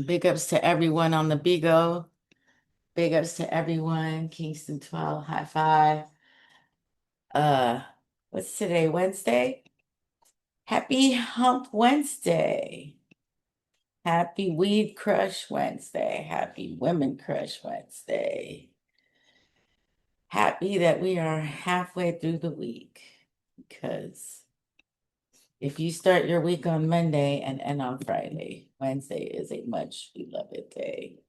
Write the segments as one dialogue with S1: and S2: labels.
S1: Big ups to everyone on the Bigo. Big ups to everyone. Kingston 12, high five. Uh, what's today? Wednesday? Happy Hump Wednesday. Happy Weed Crush Wednesday. Happy Women Crush Wednesday. Happy that we are halfway through the week because if you start your week on Monday and end on Friday, Wednesday is a much beloved day.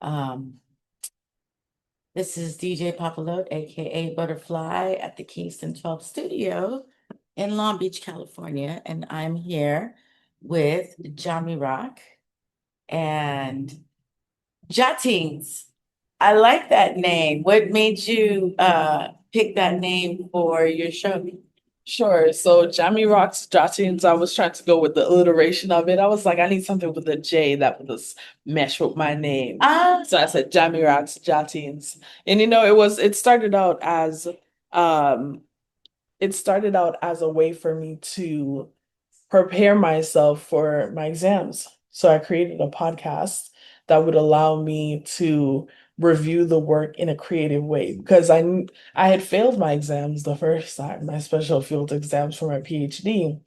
S1: Um, This is DJ Papalotl, a.k.a. Butterfly at the Kingston 12 studio in Long Beach, California. And I'm here with Jahmi Roc and Jottings. I like that name. What made you pick that name for your show?
S2: Sure. So Jahmi Roc's Jottings, I was trying to go with the alliteration of it. I was like, I need something with a J that would just mesh with my name.
S1: Ah,
S2: So I said Jahmi Roc's Jottings. And um it started out as a way for me to prepare myself for my exams. So I created a podcast that would allow me to review the work in a creative way because I had failed my exams the first time, my special field exams for my PhD.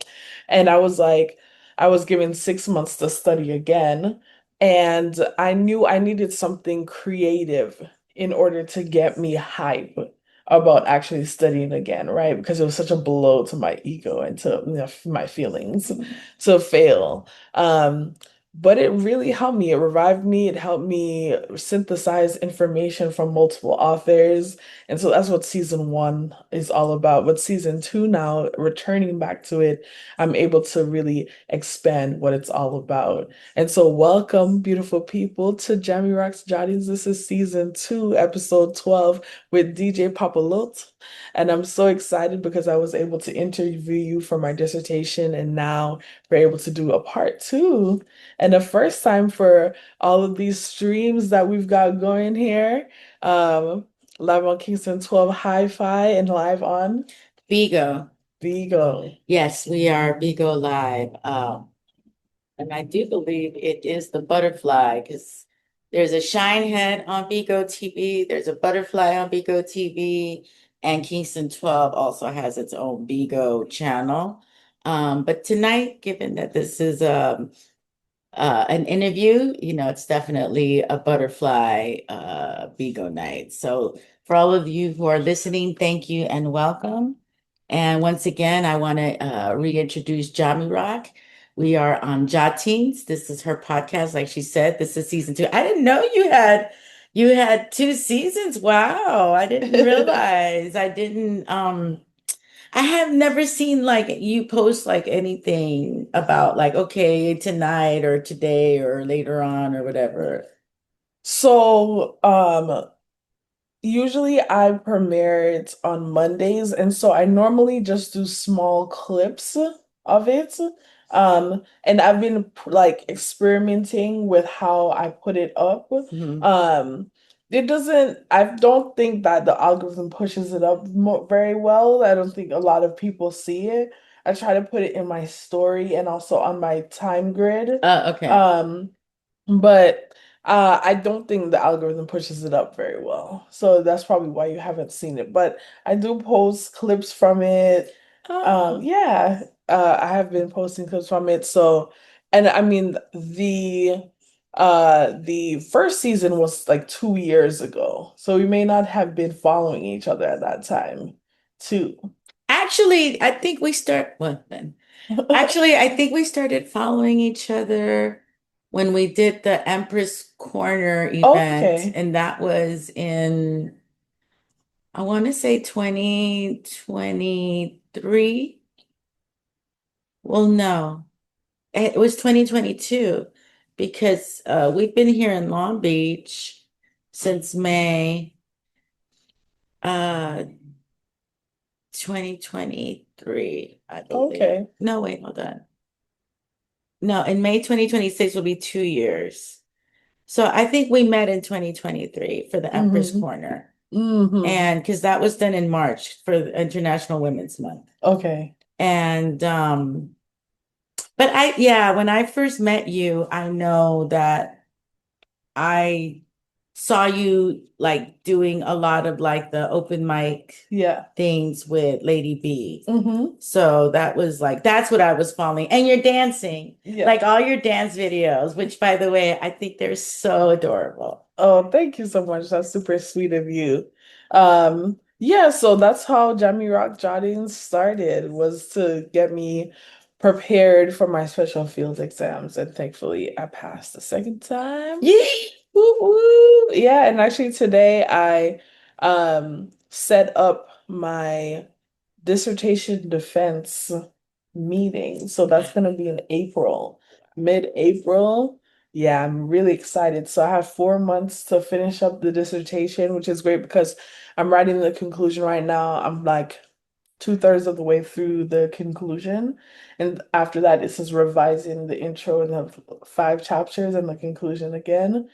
S2: And I was like, I was given 6 months to study again. And I knew I needed something creative in order to get me hype about actually studying again, right? Because it was such a blow to my ego and to my feelings to fail. But it really helped me. It revived me. It helped me synthesize information from multiple authors. And so that's what season one is all about. But season two now, returning back to it, I'm able to really expand what it's all about. And so, welcome, beautiful people, to Jahmi Roc's Jottings. This is season two, episode 12 with DJ Papalotl. And I'm so excited because I was able to interview you for my dissertation, and now we're able to do a part two. And the first time for all of these streams that we've got going here. Um, Live on Kingston 12 Hi-Fi and live on
S1: Bigo.
S2: Vigo.
S1: Yes, we are Bigo Live. And I do believe it is the butterfly because there's a Shine Head on Bigo TV, there's a butterfly on Bigo TV, and Kingston 12 also has its own Bigo channel. But tonight, given that this is an interview, it's definitely a butterfly Bigo night. So for all of you who are listening, thank you and welcome. And once again, I want to reintroduce Jahmi Roc. We are on Jottings. This is her podcast, like she said. This is season two. I didn't know you had two seasons. Wow, I didn't realize. I have never seen like you post like anything about like, okay, tonight or today or later on or whatever.
S2: So, usually I premiere it on Mondays, and so I normally just do small clips of it. And I've been like experimenting with how I put it up.
S1: Mhm.
S2: It doesn't, I don't think that the algorithm pushes it up very well. I don't think a lot of people see it. I try to put it in my story and also on my time grid.
S1: Okay.
S2: Um, but I don't think the algorithm pushes it up very well. So that's probably why you haven't seen it. But I do post clips from it.
S1: Oh,
S2: Yeah, I have been posting clips from it. So, and I mean the first season was like 2 years ago. So we may not have been following each other at that time, too.
S1: actually, I think we start, well, then. Actually, I think we started following each other when we did the Empress Corner event,
S2: Okay.
S1: and that was in, I want to say 2023. Well, no. It was 2022 because we've been here in Long Beach since May 2023, I believe.
S2: Okay.
S1: No, wait, hold on. No, in May 2026 will be 2 years. So I think we met in 2023 for the Empress
S2: Mm-hmm.
S1: Corner.
S2: Mm-hmm.
S1: And because that was done in March for International Women's Month.
S2: Okay.
S1: And But yeah, when I first met you, I know that I saw you like doing a lot of like the open mic
S2: Yeah.
S1: things with Lady B.
S2: Mm-hmm.
S1: So that was like, that's what I was following. And you're dancing,
S2: Yeah.
S1: like all your dance videos, which by the way, I think they're so adorable.
S2: Oh, thank you so much. That's super sweet of you. Yeah, so that's how Jahmi Roc Jottings started, was to get me prepared for my special field exams. And thankfully I passed the second time.
S1: Yay!
S2: Woo woo. Yeah, and actually today I set up my dissertation defense meeting. So that's gonna be in April, mid-April. Yeah, I'm really excited. So I have 4 months to finish up the dissertation, which is great because I'm writing the conclusion right now. I'm like two-thirds of the way through the conclusion. And after that, it's just revising the intro and the 5 chapters and the conclusion again.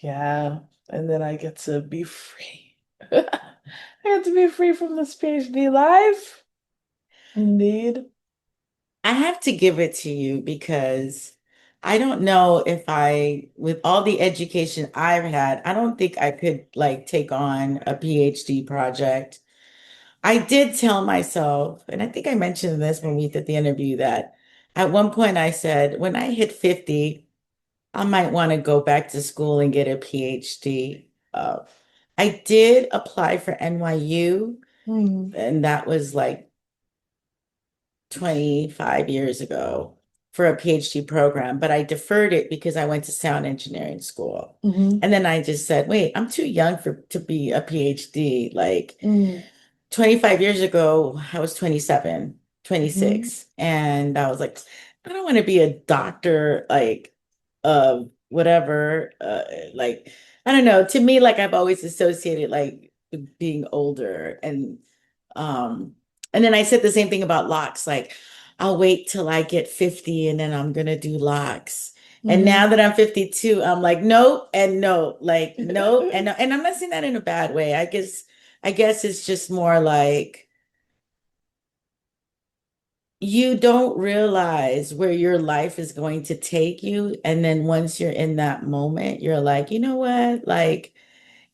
S2: Yeah. And then I get to be free. I get to be free from this PhD life. Indeed.
S1: I have to give it to you because I don't know if with all the education I've had, I don't think I could like take on a PhD project. I did tell myself, and I think I mentioned this when we did the interview, that at one point I said, when I hit 50, I might want to go back to school and get a PhD. I did apply for NYU,
S2: Hmm.
S1: and that was like 25 years ago for a PhD program, but I deferred it because I went to sound engineering school.
S2: Hmm.
S1: And then I just said, wait, I'm too young to be a PhD. Like
S2: Mm.
S1: 25 years ago, I was 27,
S2: Hmm.
S1: 26, and I was like, I don't want to be a doctor, like, whatever. Like, I don't know. To me, like, I've always associated like with being older, um, and then I said the same thing about locks. Like, I'll wait till I get 50, and then I'm gonna do locks. And
S2: Hmm.
S1: now that I'm 52, I'm like, nope, and no, like, nope, and no. And I'm not saying that in a bad way. I guess it's just more like you don't realize where your life is going to take you. And then once you're in that moment, you're like, you know what? Like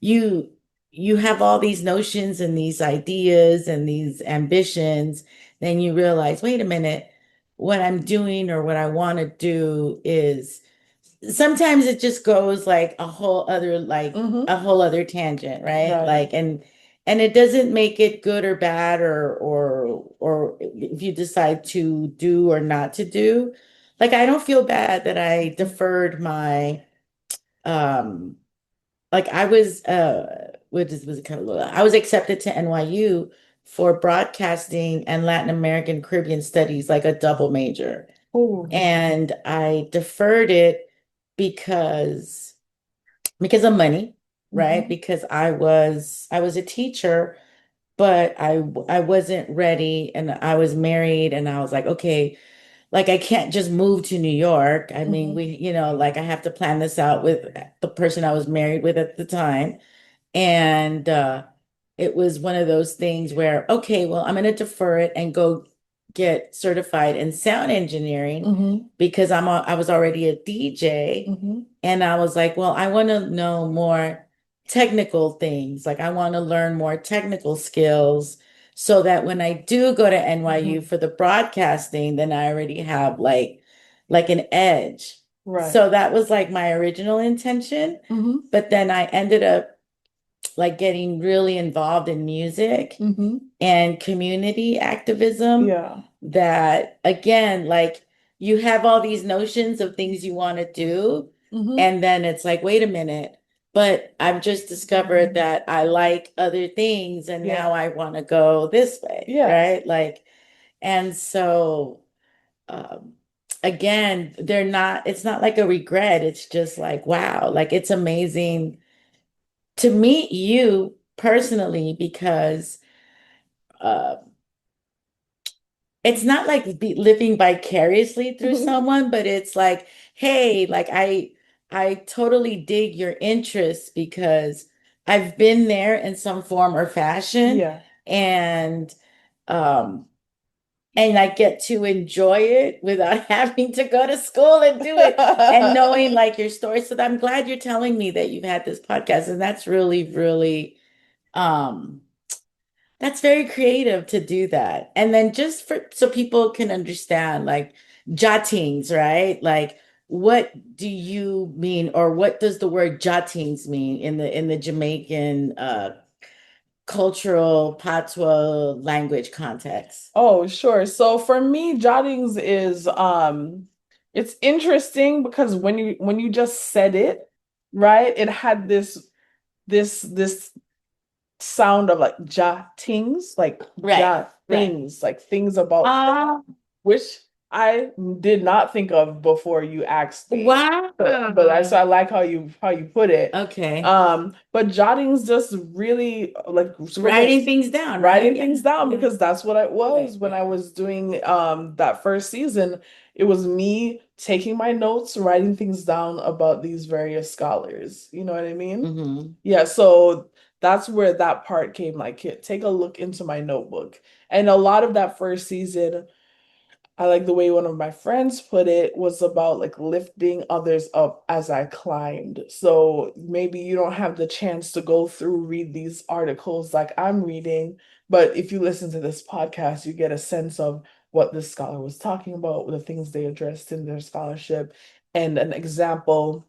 S1: you you have all these notions and these ideas and these ambitions. Then you realize, wait a minute, what I'm doing or what I want to do is sometimes it just goes like
S2: Hmm.
S1: a whole other tangent, right?
S2: Right.
S1: Like and it doesn't make it good or bad or if you decide to do or not to do. Like I don't feel bad that I deferred my um like I was was it called? I was accepted to NYU for broadcasting and Latin American Caribbean studies, like a double major.
S2: Oh.
S1: And I deferred it because of money, right?
S2: Hmm.
S1: Because I was a teacher, but I wasn't ready and I was married and I was like, okay, like I can't just move to New York. I mean,
S2: Hmm.
S1: like I have to plan this out with the person I was married with at the time. And it was one of those things where, okay, well, I'm going to defer it and go get certified in sound engineering
S2: Hmm.
S1: because I was already a DJ.
S2: Hmm.
S1: And I was like, well, I want to know more technical things. Like I want to learn more technical skills so that when I do go to NYU
S2: Hmm.
S1: for the broadcasting, then I already have like an edge.
S2: Right.
S1: So that was like my original intention.
S2: Hmm.
S1: But then I ended up like getting really involved in music
S2: Hmm.
S1: and community activism
S2: Yeah.
S1: that again, like you have all these notions of things you want to do,
S2: Hmm.
S1: and then it's like, wait a minute, but I've just discovered that I like other things and
S2: Yeah.
S1: now I want to go this way,
S2: Yeah.
S1: right? Like, and so um again, it's not like a regret. It's just like, wow, like it's amazing to meet you personally because uh, it's not like living vicariously through someone, but it's like, hey, like I totally dig your interests because I've been there in some form or fashion,
S2: Yeah.
S1: and um, and I get to enjoy it without having to go to school and do it and knowing like your story. So I'm glad you're telling me that you've had this podcast, and that's really, really um that's very creative to do that. And then just for so people can understand, like jottings, right? Like what do you mean, or what does the word jottings mean in the Jamaican cultural patois language context?
S2: Oh, sure. So for me, Jottings is it's interesting because when you just said it, right, it had this sound of like jottings, like
S1: Right, right.
S2: like things about
S1: Ah,
S2: which I did not think of before you asked me.
S1: wow.
S2: But I like how you put it.
S1: Okay.
S2: But jottings just really like
S1: Writing
S2: scribbles,
S1: things down, right?
S2: writing
S1: Yeah.
S2: things down
S1: Yeah.
S2: because that's what I
S1: Right,
S2: was when
S1: right.
S2: I was doing that first season. It was me taking my notes, writing things down about these various scholars. You know what I mean?
S1: Hmm.
S2: Yeah, so that's where that part came. Like, here, take a look into my notebook. And a lot of that first season, I like the way one of my friends put it, was about like lifting others up as I climbed. So maybe you don't have the chance to go through, read these articles like I'm reading, but if you listen to this podcast, you get a sense of what this scholar was talking about, the things they addressed in their scholarship, and an example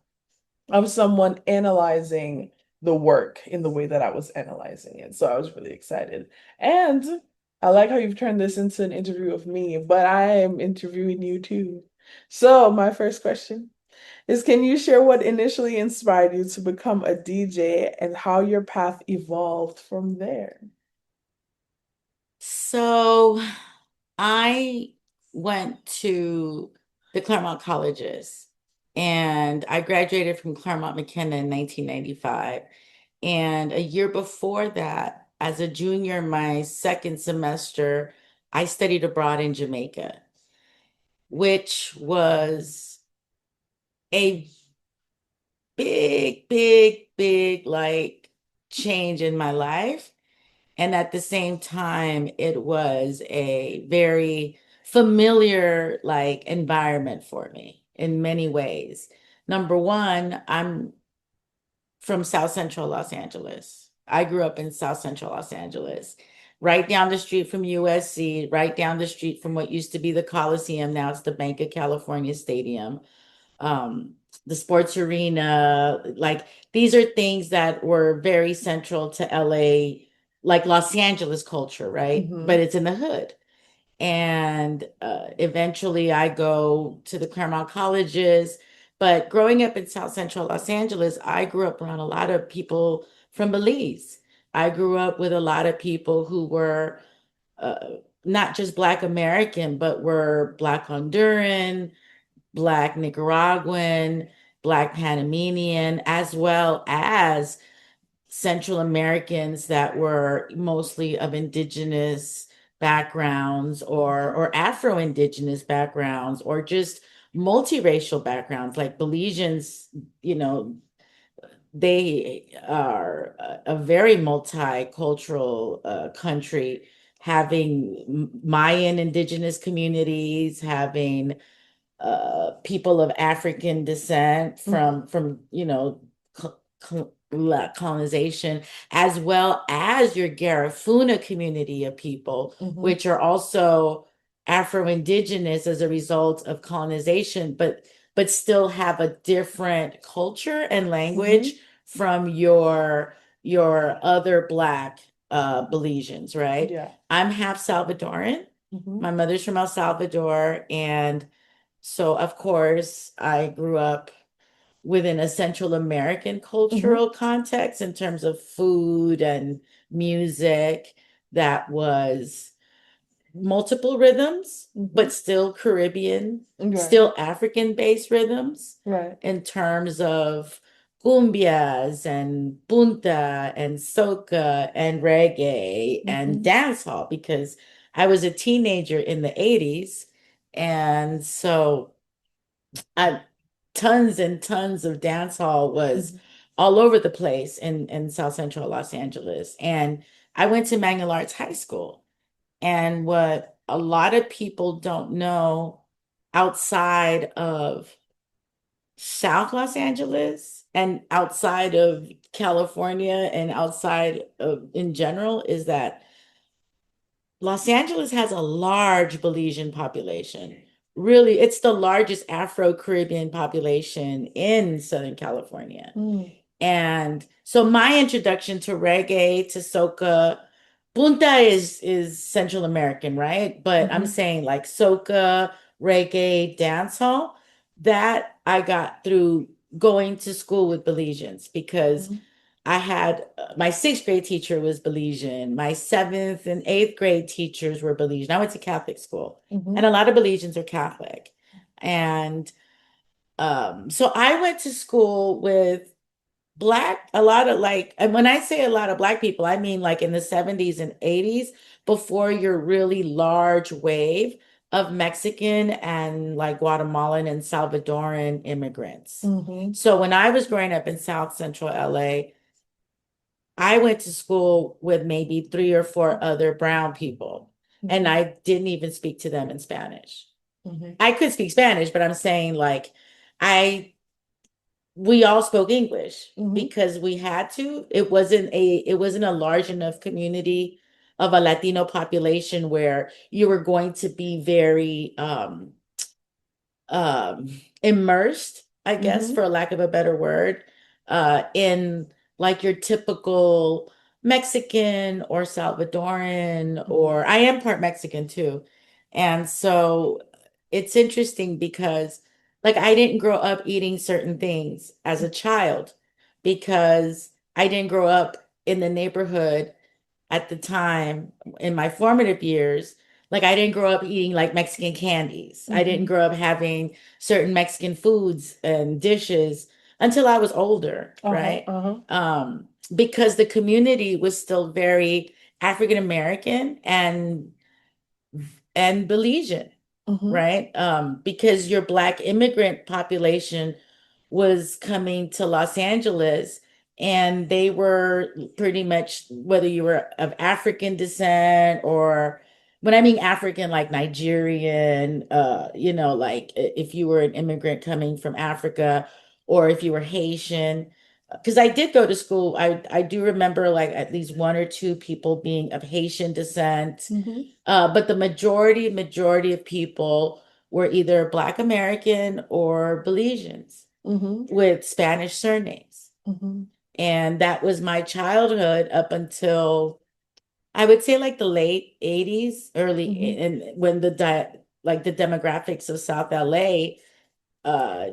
S2: of someone analyzing the work in the way that I was analyzing it. So I was really excited. And I like how you've turned this into an interview of me, but I am interviewing you too. So my first question is, can you share what initially inspired you to become a DJ and how your path evolved from there?
S1: So I went to the Claremont colleges, and I graduated from Claremont McKenna in 1995. And a year before that, as a junior, my second semester, I studied abroad in Jamaica, which was a big, big, big like change in my life. And at the same time, it was a very familiar like environment for me in many ways. Number one, I'm from South Central Los Angeles. I grew up in South Central Los Angeles, right down the street from USC, right down the street from what used to be the Coliseum. Now it's the Bank of California Stadium, um, the sports arena. Like these are things that were very central to LA, like Los Angeles culture, right? But
S2: Hmm.
S1: it's in the hood. And eventually I go to the Claremont colleges. But growing up in South Central Los Angeles, I grew up around a lot of people from Belize. I grew up with a lot of people who were not just Black American, but were Black Honduran, Black Nicaraguan, Black Panamanian, as well as Central Americans that were mostly of indigenous backgrounds or Afro-Indigenous backgrounds or just multiracial backgrounds like Belizeans, you know, they are a very multicultural country, having Mayan indigenous communities, having people of African descent
S2: Hmm.
S1: from colonization, as well as your Garifuna community of people,
S2: Hmm.
S1: which are also Afro-Indigenous as a result of colonization, but still have a different culture and language
S2: Hmm.
S1: from your other Black Belizeans, right?
S2: Yeah.
S1: I'm half Salvadoran.
S2: Hmm.
S1: My mother's from El Salvador, and so, of course, I grew up within a Central American
S2: Hmm.
S1: cultural context in terms of food and music that was multiple rhythms,
S2: Hmm.
S1: but still Caribbean,
S2: Right.
S1: still African-based rhythms
S2: Right.
S1: in terms of cumbias and punta and soca and reggae and
S2: Hmm.
S1: dancehall because I was a teenager in the 80s. And so I tons and tons of dance hall was
S2: Hmm.
S1: all over the place in South Central Los Angeles. And I went to Magna Arts High School. And what a lot of people don't know outside of South Los Angeles and outside of California and outside of in general is that Los Angeles has a large Belizean population. Really, it's the largest Afro-Caribbean population in Southern California.
S2: Mm.
S1: And so my introduction to reggae, to soca, punta is Central American, right? But I'm
S2: Mhm.
S1: saying like soca, reggae, dancehall, that I got through going to school with Belizeans because
S2: Mhm.
S1: I had my sixth grade teacher was Belizean. My seventh and eighth grade teachers were Belizean. I went to Catholic school, and
S2: Mhm.
S1: a lot of Belizeans are Catholic. And so I went to school with a lot of like, and when I say a lot of Black people, I mean like in the 70s and 80s, before your really large wave of Mexican and like Guatemalan and Salvadoran immigrants.
S2: Mhm.
S1: So when I was growing up in South Central LA, I went to school with maybe three or four other brown people, and
S2: Mhm.
S1: I didn't even speak to them in Spanish.
S2: Mhm.
S1: I could speak Spanish, but I'm saying like I we all spoke English
S2: Mhm.
S1: because we had to. It wasn't a large enough community of a Latino population where you were going to be very um immersed, I guess,
S2: Mhm.
S1: for lack of a better word, in like your typical Mexican or Salvadoran,
S2: Mhm.
S1: or I am part Mexican too. And so it's interesting because like I didn't grow up eating certain things as a child because I didn't grow up in the neighborhood at the time in my formative years. Like I didn't grow up eating like Mexican candies. I didn't
S2: Mhm.
S1: grow up having certain Mexican foods and dishes until I was older,
S2: Uh-huh.
S1: right?
S2: Uh-huh.
S1: Because the community was still very African American and Belizean,
S2: Mhm.
S1: right? Because your Black immigrant population was coming to Los Angeles, and they were pretty much, whether you were of African descent or when I mean African, like Nigerian, like if you were an immigrant coming from Africa or if you were Haitian. Because I did go to school, I do remember like at least one or two people being of Haitian descent,
S2: Mhm.
S1: but the majority of people were either Black American or Belizeans
S2: Mhm.
S1: with Spanish surnames.
S2: Mhm.
S1: And that was my childhood up until I would say like the late 80s, early
S2: Mhm.
S1: and when like the demographics of South LA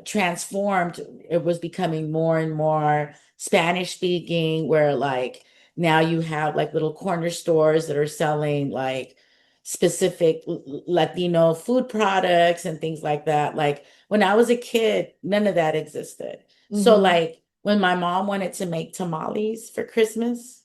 S1: transformed. It was becoming more and more Spanish speaking, where like now you have like little corner stores that are selling like specific Latino food products and things like that. Like when I was a kid, none of that existed. So
S2: Mhm.
S1: like when my mom wanted to make tamales for Christmas,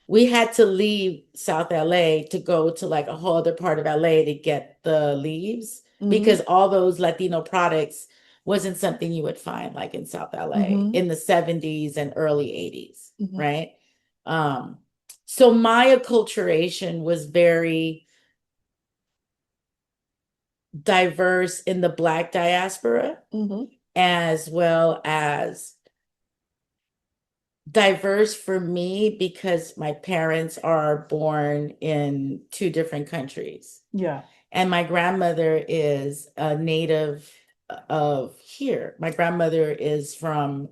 S1: we had to leave South LA to go to like a whole other part of LA to get the leaves because
S2: Mhm.
S1: all those Latino products wasn't something you would find like in South LA
S2: Mhm.
S1: in the 70s and early 80s,
S2: Mhm.
S1: right? Um, so my acculturation was very diverse in the Black diaspora
S2: Mhm.
S1: as well as diverse for me because my parents are born in two different countries.
S2: Yeah.
S1: And my grandmother is a native of here. My grandmother is from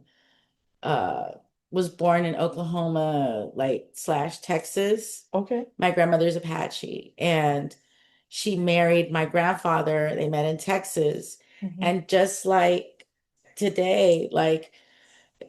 S1: uh was born in Oklahoma, like slash Texas.
S2: Okay.
S1: My grandmother's Apache, and she married my grandfather. They met in Texas.
S2: Mhm.
S1: And just like today, like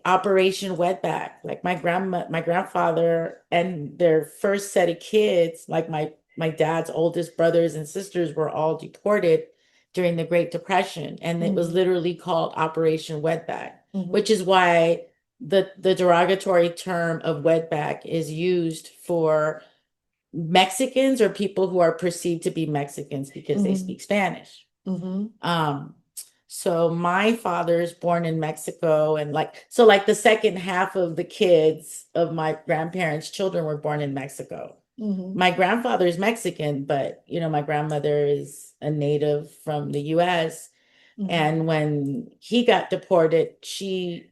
S1: Operation Wetback. Like my grandfather and their first set of kids, like my dad's oldest brothers and sisters were all deported during the Great Depression. And it was
S2: Mhm.
S1: literally called Operation Wetback,
S2: Mhm.
S1: which is why the derogatory term of wetback is used for Mexicans or people who are perceived to be Mexicans because they
S2: Mhm.
S1: speak Spanish.
S2: Mhm.
S1: Um, so my father's born in Mexico, and like the second half of the kids of my grandparents' children were born in Mexico. My grandfather is Mexican, but my grandmother is a native from the US. And when he got deported, she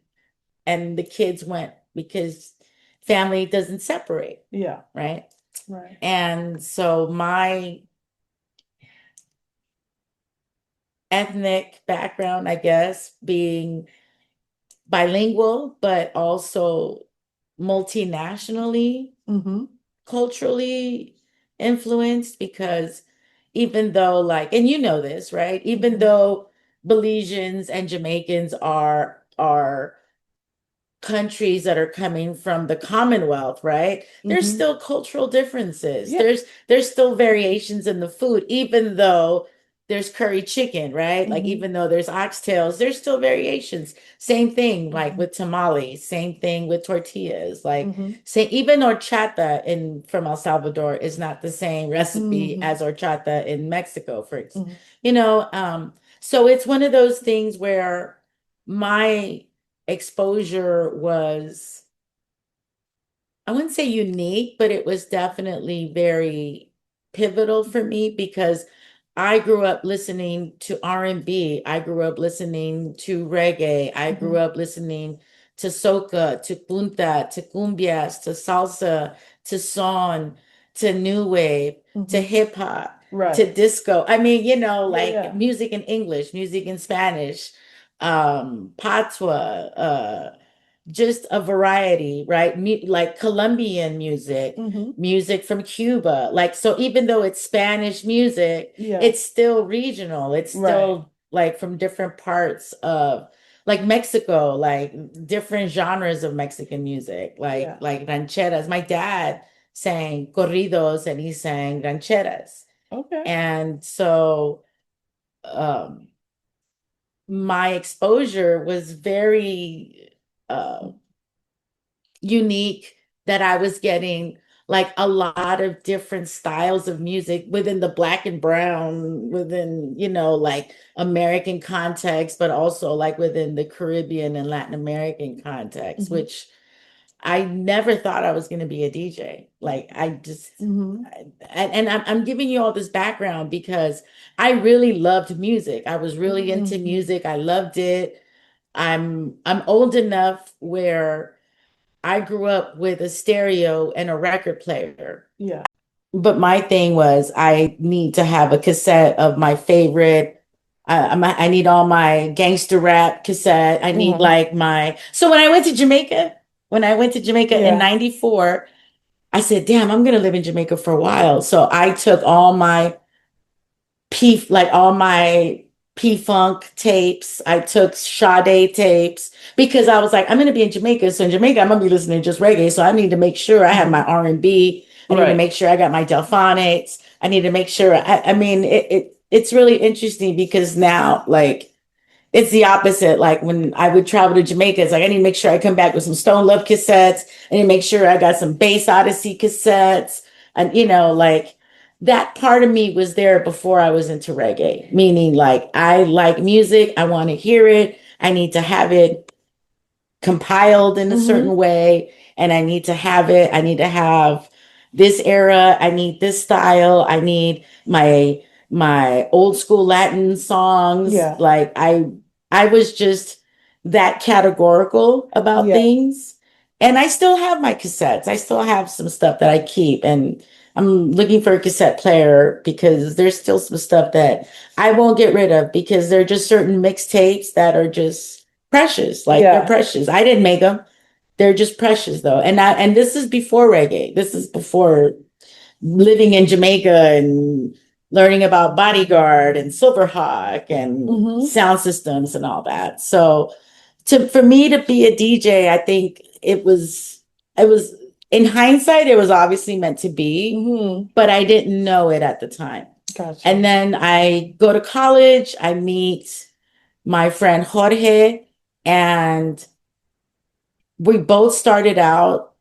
S1: and the kids went because family doesn't separate.
S2: Yeah.
S1: Right.
S2: Right.
S1: And so my ethnic background, I guess, being bilingual, but also multinationally, culturally influenced, because even though, like, and you know this, right? Even though Belizeans and Jamaicans are countries that are coming from the Commonwealth, right? There's still cultural differences.
S2: Yeah.
S1: There's still variations in the food, even though there's curry chicken, right? Like even though there's oxtails, there's still variations. Same thing like with tamales, same thing with tortillas. Like say even horchata from El Salvador is not the same recipe as horchata in Mexico, for example. So it's one of those things where my exposure was, I wouldn't say unique, but it was definitely very pivotal for me because I grew up listening to R&B. I grew up listening to reggae. I grew up listening to soca, to punta, to cumbias, to salsa, to son, to new wave, to hip hop, to disco. I mean, like music in English, music in Spanish, patois, just a variety, right? Like Colombian music, music from Cuba. Like, so even though it's Spanish music, it's still regional. It's still like from different parts of like Mexico, like different genres of Mexican music, like rancheras. My dad sang corridos and he sang rancheras.
S2: Okay.
S1: And so my exposure was very unique, that I was getting like a lot of different styles of music within the Black and brown, within, like American context, but also like within the Caribbean and Latin American context, which I never thought I was going to be a DJ. Like I just, and I'm giving you all this background because I really loved music. I was really into music. I loved it. I'm old enough where I grew up with a stereo and a record player.
S2: Yeah.
S1: But my thing was I need to have a cassette of my favorite. I need all my gangster rap cassette. I need like so when I went to Jamaica, in 94, I said, damn, I'm going to live in Jamaica for a while. So I took all my P-Funk tapes. I took Sade tapes because I was like, I'm going to be in Jamaica. So in Jamaica, I'm going to be listening to just reggae. So I need to make sure I have my R&B. I need to make sure I got my Delphonics. I need to make sure. I mean, it's really interesting because now, like, it's the opposite. Like when I would travel to Jamaica, it's like I need to make sure I come back with some Stone Love cassettes. I need to make sure I got some Bass Odyssey cassettes. And like that part of me was there before I was into reggae, meaning like I like music, I want to hear it, I need to have it compiled in a certain way, and I need to have it. I need to have this era. I need this style. I need my old school Latin songs.
S2: Yeah.
S1: Like I was just that categorical about things. And I still have my cassettes. I still have some stuff that I keep, and I'm looking for a cassette player because there's still some stuff that I won't get rid of because there are just certain mixtapes that are just precious. Like they're precious. I didn't make them. They're just precious though. And this is before reggae. This is before living in Jamaica and learning about Bodyguard and Silverhawk and sound systems and all that. So for me to be a DJ, I think it was in hindsight, it was obviously meant to be, but I didn't know it at the time.
S2: Gotcha.
S1: And then I go to college, I meet my friend Jorge, and we both started out,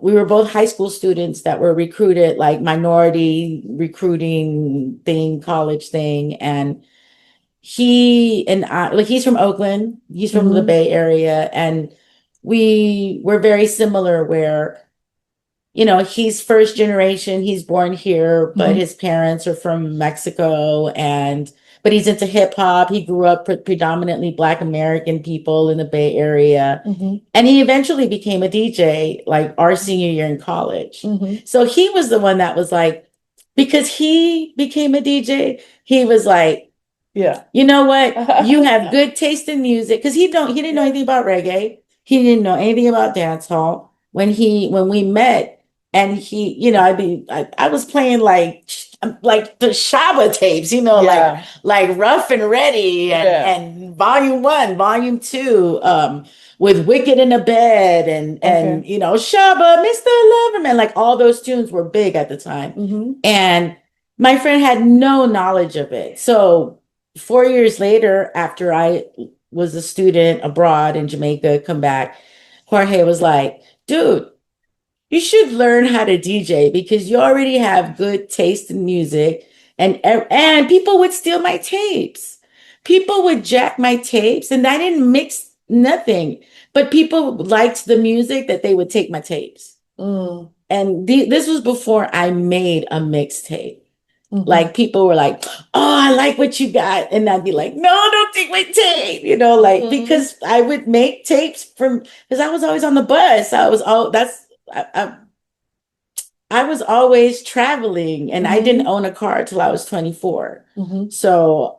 S1: we were both high school students that were recruited, like minority recruiting thing, college thing. And he and I, like he's from Oakland, he's from the Bay Area, and we were very similar where you know, he's first generation, he's born here, but
S2: Mhm.
S1: his parents are from Mexico, but he's into hip hop. He grew up predominantly Black American people in the Bay Area.
S2: Mhm.
S1: And he eventually became a DJ like our senior year in college.
S2: Mhm.
S1: So he was the one that was like, because he became a DJ, he was like,
S2: Yeah.
S1: you know what? You have good taste in music. Because he didn't know anything about reggae. He didn't know anything about dancehall. When we met, and he, you know, I was playing like the Shabba tapes, you know,
S2: Yeah.
S1: like Rough and Ready
S2: Yeah.
S1: and Volume One, Volume Two, with Wicked in the Bed and
S2: Okay.
S1: you know, Shabba, Mr. Loverman, like all those tunes were big at the time.
S2: Mhm.
S1: And my friend had no knowledge of it. So 4 years later, after I was a student abroad in Jamaica, come back, Jorge was like, dude, you should learn how to DJ because you already have good taste in music. And people would steal my tapes. People would jack my tapes, and I didn't mix nothing. But people liked the music that they would take my tapes.
S2: Mm.
S1: And this was before I made a mixtape.
S2: Mhm.
S1: Like people were like, "Oh, I like what you got," and I'd be like, "No, don't take my tape," you know, like
S2: Mhm.
S1: because I would make tapes because I was always on the bus. I was always traveling, and I didn't
S2: Mhm.
S1: own a car till I was 24.
S2: Mhm.
S1: So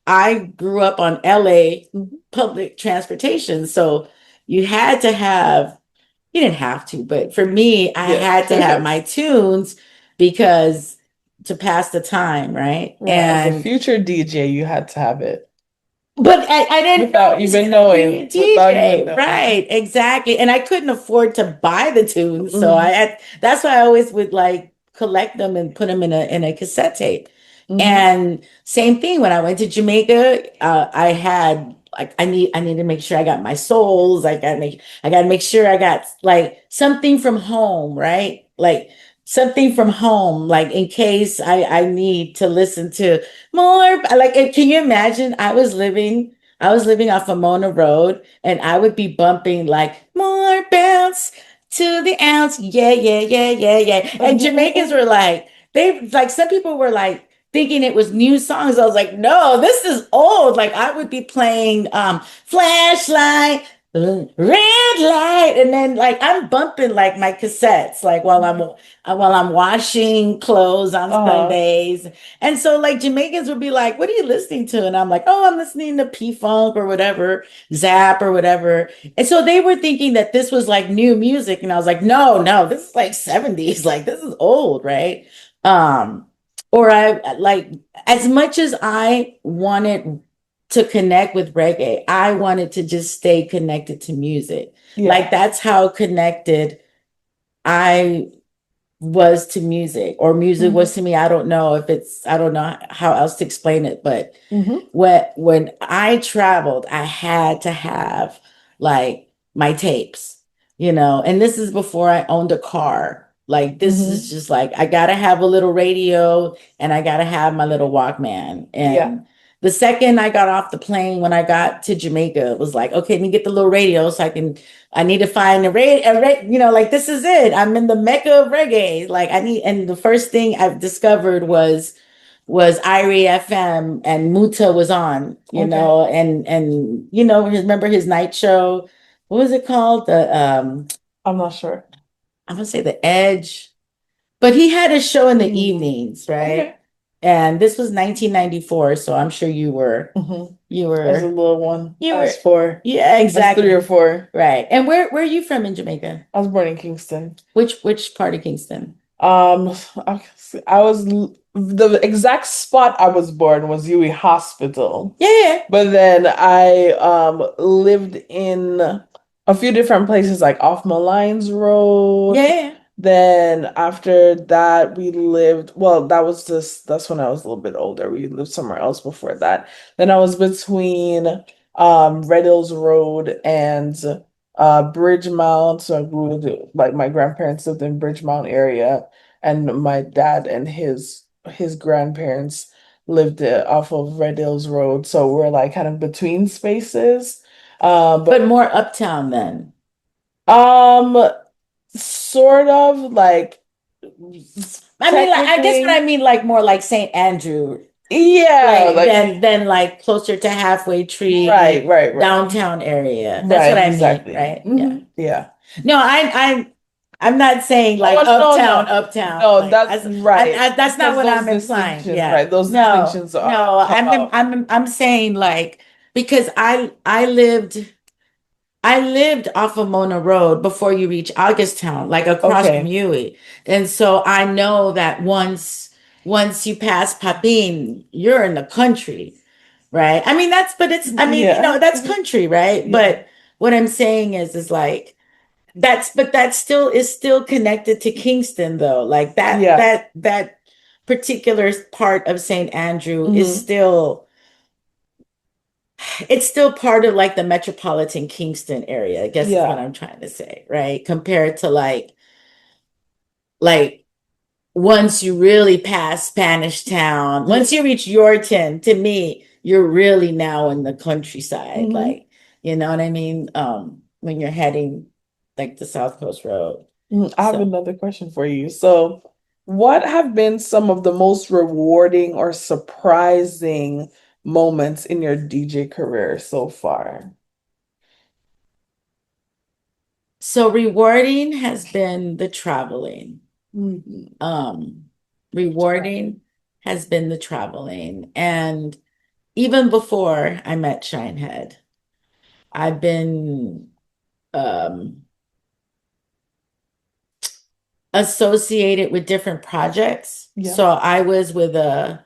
S1: I grew up on LA
S2: Mhm.
S1: public transportation. So you had to have, you didn't have to, but for me, I
S2: Yeah.
S1: had to have my tunes because to pass the time, right?
S2: Right. As a
S1: And
S2: future DJ, you had to have it
S1: but I didn't know
S2: without
S1: I was
S2: even
S1: gonna be a
S2: knowing. Without even
S1: DJ,
S2: knowing.
S1: right? Exactly. And I couldn't afford to buy the tunes, so
S2: Mhm.
S1: that's why I always would like collect them and put them in a cassette tape.
S2: Mhm.
S1: And same thing when I went to Jamaica, I had like I need to make sure I got my souls. I gotta make sure I got like something from home, right? Like something from home, like in case I need to listen to more. Like can you imagine? I was living off of Mona Road, and I would be bumping like more bounce to the ounce, yeah, yeah, yeah, yeah, yeah. And Jamaicans were like, some people were like thinking it was new songs. I was like, no, this is old. Like I would be playing Flashlight, Red Light, and then like I'm bumping like my cassettes like while I'm washing clothes on
S2: Uh-huh.
S1: Sundays. And so like Jamaicans would be like, what are you listening to? And I'm like, oh, I'm listening to P-Funk or whatever, Zap or whatever. And so they were thinking that this was like new music. And I was like, no, no, this is like 70s. Like this is old, right? Um, or I like as much as I wanted to connect with reggae, I wanted to just stay connected to music. Like
S2: Yeah.
S1: that's how connected I was to music, or music
S2: Mhm.
S1: was to me. I don't know how else to explain it, but
S2: Mhm.
S1: when I traveled, I had to have like my tapes, you know, and this is before I owned a car. Like this is
S2: Mhm.
S1: just like I gotta have a little radio and I gotta have my little Walkman.
S2: Yeah.
S1: And the second I got off the plane when I got to Jamaica, it was like, okay, let me get the little radio so I need to find you know, like this is it. I'm in the mecca of reggae. Like and the first thing I've discovered was Irie FM, and Muta was on, you
S2: Okay.
S1: know, and you know, remember his night show? What was it called?
S2: I'm not sure.
S1: I'm gonna say The Edge, but he had a show in the
S2: Mm.
S1: evenings, right?
S2: Okay.
S1: And this was 1994, so I'm sure
S2: Mhm.
S1: you
S2: As a
S1: were,
S2: little one.
S1: you
S2: I
S1: were,
S2: was 4.
S1: yeah,
S2: I was 3 or
S1: exactly,
S2: 4.
S1: right. And where are you from in Jamaica?
S2: I was born in Kingston.
S1: Which part of Kingston?
S2: I was the exact spot I was born was UWI Hospital.
S1: Yeah,
S2: But then I lived in a few different places like off Malines Road.
S1: yeah.
S2: Then after that we lived, well, that's when I was a little bit older. We lived somewhere else before that. Then I was between Red Hills Road and Bridgemount. So I grew like my grandparents lived in Bridgemount area, and my dad and his grandparents lived off of Red Hills Road. So we're like kind of between spaces. But
S1: But more uptown then.
S2: um sort of like
S1: I mean, like, I guess what I
S2: technically,
S1: mean, like more like St. Andrew,
S2: yeah,
S1: like
S2: like
S1: than like closer to Halfway
S2: right,
S1: Tree,
S2: right, right,
S1: downtown area. That's what
S2: right,
S1: I mean,
S2: exactly.
S1: right? Yeah.
S2: Yeah.
S1: No, I'm not saying like
S2: Oh no,
S1: uptown,
S2: no,
S1: uptown.
S2: no,
S1: Like
S2: that's right.
S1: that's not
S2: Because
S1: what
S2: those
S1: I'm implying.
S2: distinctions,
S1: Yeah.
S2: right? Those
S1: No,
S2: distinctions
S1: no,
S2: come out.
S1: I'm saying like because I lived off of Mona Road before you reach Augusttown, like across from
S2: Okay.
S1: Huey. And so I know that once you pass Papin, you're in the country, right? I mean but it's I mean,
S2: Yeah.
S1: that's country, right?
S2: Yeah.
S1: But what I'm saying is like that still is still connected to Kingston though. Like
S2: Yeah.
S1: that particular part of St. Andrew is
S2: Hmm.
S1: still it's still part of like the metropolitan Kingston area, I guess is what
S2: Yeah.
S1: I'm trying to say, right? Compared to like once you really pass Spanish Town,
S2: Yeah.
S1: once you reach Yorton, to me, you're really now in the countryside.
S2: Hmm.
S1: Like, you know what I mean? When you're heading like the South Coast Road.
S2: I have
S1: So
S2: another question for you. So, what have been some of the most rewarding or surprising moments in your DJ career so far?
S1: so rewarding has been the traveling.
S2: Mhm.
S1: Um, Rewarding has been the traveling. And even before I met Shinehead, I've been um, associated with different projects.
S2: Yeah.
S1: So I was with a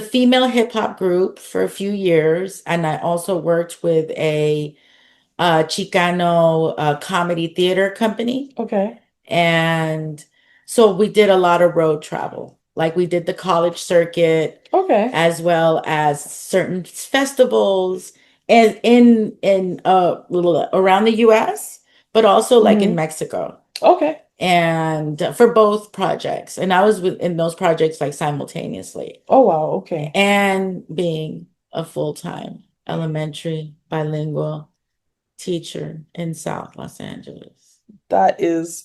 S1: female hip hop group for a few years, and I also worked with a Chicano comedy theater company.
S2: Okay.
S1: And so we did a lot of road travel. Like we did the college circuit
S2: Okay.
S1: as well as certain festivals and in around the US, but also like in
S2: Hmm.
S1: Mexico
S2: Okay.
S1: and for both projects. And I was in those projects like simultaneously
S2: Oh wow. Okay.
S1: and being a full-time elementary bilingual teacher in South Los Angeles.
S2: That is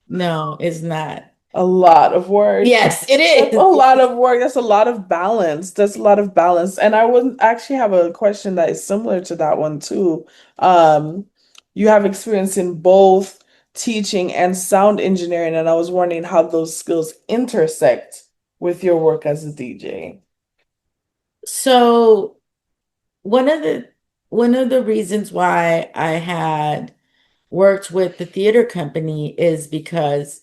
S1: No, it's not.
S2: a lot of work.
S1: Yes, it
S2: That's a
S1: is.
S2: lot of work. That's a lot of balance. That's a lot of balance. And I would actually have a question that is similar to that one too. Um, you have experience in both teaching and sound engineering, and I was wondering how those skills intersect with your work as a DJ.
S1: So one of the one of the reasons why I had worked with the theater company is because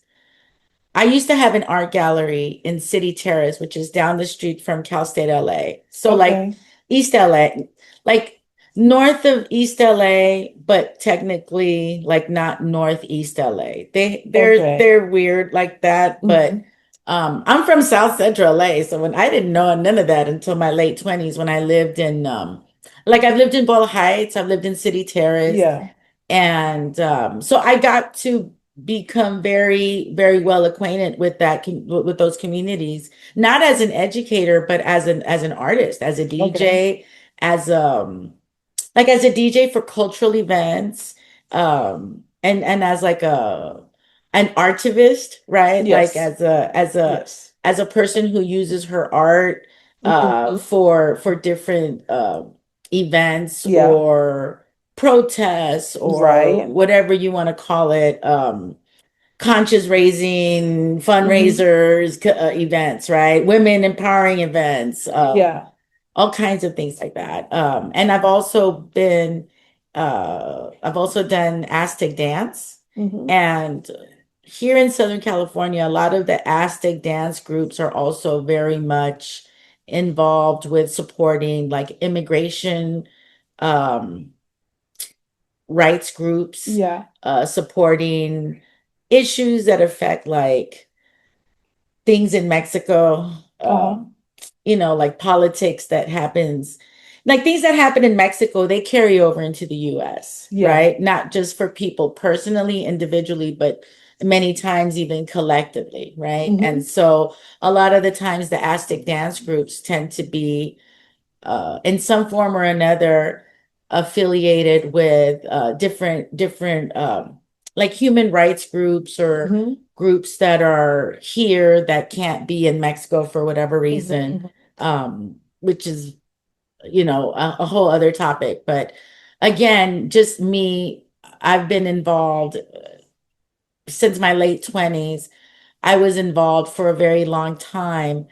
S1: I used to have an art gallery in City Terrace, which is down the street from Cal State LA. So like
S2: Okay.
S1: East LA, like north of East LA, but technically like not northeast LA.
S2: Okay.
S1: They're weird like that, but
S2: Hmm.
S1: I'm from South Central LA, so when I didn't know none of that until my late 20s when I lived in like I've lived in Boyle Heights, I've lived in City Terrace,
S2: Yeah.
S1: and so I got to become very, very well acquainted with with those communities, not as an educator, but as an artist, as a
S2: Okay.
S1: DJ, as like as a DJ for cultural events, and as like an artivist, right? Like
S2: Yes. Yes.
S1: as a person who uses her art
S2: Hmm.
S1: for different events
S2: Yeah.
S1: or protests or
S2: Right.
S1: whatever you want to call it, conscious raising
S2: Hmm.
S1: fundraisers, events, right? Women empowering events,
S2: Yeah.
S1: all kinds of things like that. And I've also done Aztec dance.
S2: Hmm.
S1: And here in Southern California, a lot of the Aztec dance groups are also very much involved with supporting like immigration um, rights groups,
S2: Yeah.
S1: supporting issues that affect like things in Mexico,
S2: Uh-huh.
S1: like politics that happens, like things that happen in Mexico, they carry over into the US,
S2: Yeah.
S1: right? Not just for people personally, individually, but many times even collectively, right? And
S2: Hmm.
S1: so a lot of the times the Aztec dance groups tend to be in some form or another affiliated with different like human rights groups or
S2: Mhm.
S1: groups that are here that can't be in Mexico for whatever reason, which is, you know, a whole other topic. But again, just me, I've been involved since my late 20s. I was involved for a very long time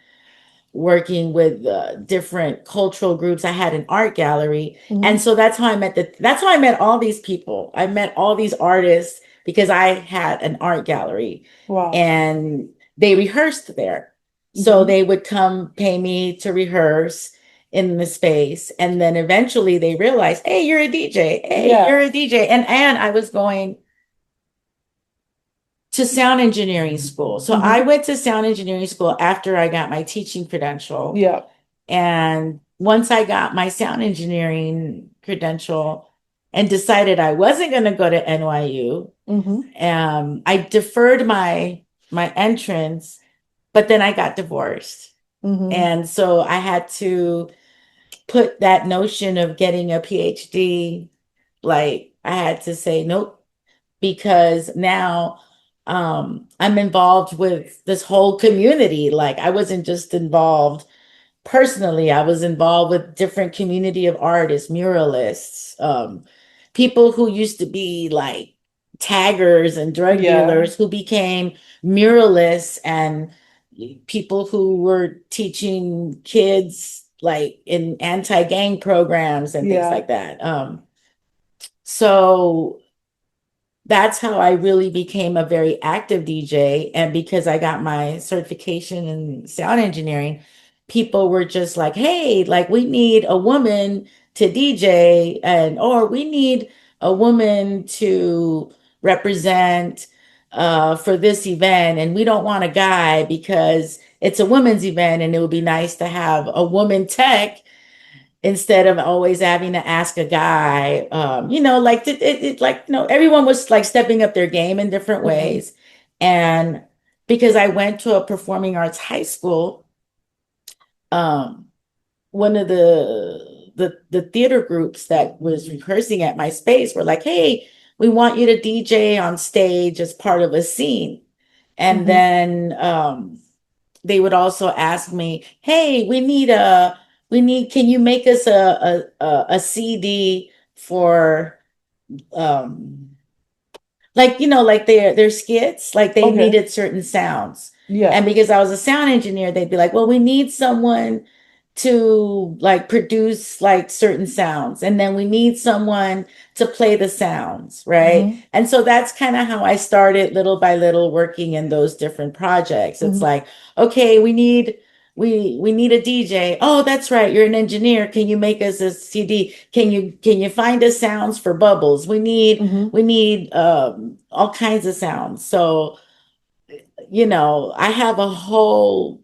S1: working with different cultural groups. I had an art gallery. And so that's how I met all these people. I met all these artists because I had an art gallery.
S2: Wow.
S1: And they rehearsed there. So they would come pay me to rehearse in the space. And then eventually they realized, hey, you're a DJ. Hey,
S2: Yeah.
S1: you're a DJ. And I was going to sound engineering school. So I went to sound engineering school after I got my teaching credential.
S2: Yeah.
S1: And once I got my sound engineering credential and decided I wasn't going to go to NYU, I deferred my entrance, but then I got divorced. And so I had to put that notion of getting a PhD, like I had to say nope, because now I'm involved with this whole community. Like I wasn't just involved personally, I was involved with different community of artists, muralists, people who used to be like taggers and drug dealers who became muralists, and people who were teaching kids like in anti-gang programs and things like that. So that's how I really became a very active DJ. And because I got my certification in sound engineering, people were just like, hey, like we need a woman to DJ, and or we need a woman to represent for this event. And we don't want a guy because it's a women's event and it would be nice to have a woman tech instead of always having to ask a guy. You know, like like, you know, everyone was like stepping up their game in different ways. And because I went to a performing arts high school, one of the theater groups that was rehearsing at my space were like, hey, we want you to DJ on stage as part of a scene. And then they would also ask me, hey, can you make us a CD for like, you know, like their skits, like they needed certain sounds. And because I was a sound engineer, they'd be like, well, we need someone to like produce like certain sounds, and then we need someone to play the sounds, right? And so that's kind of how I started little by little working in those different projects. It's like, okay, we need a DJ. Oh, that's right, you're an engineer. Can you make us a CD? Can you find us sounds for bubbles? We need all kinds of sounds. So, you know, I have a whole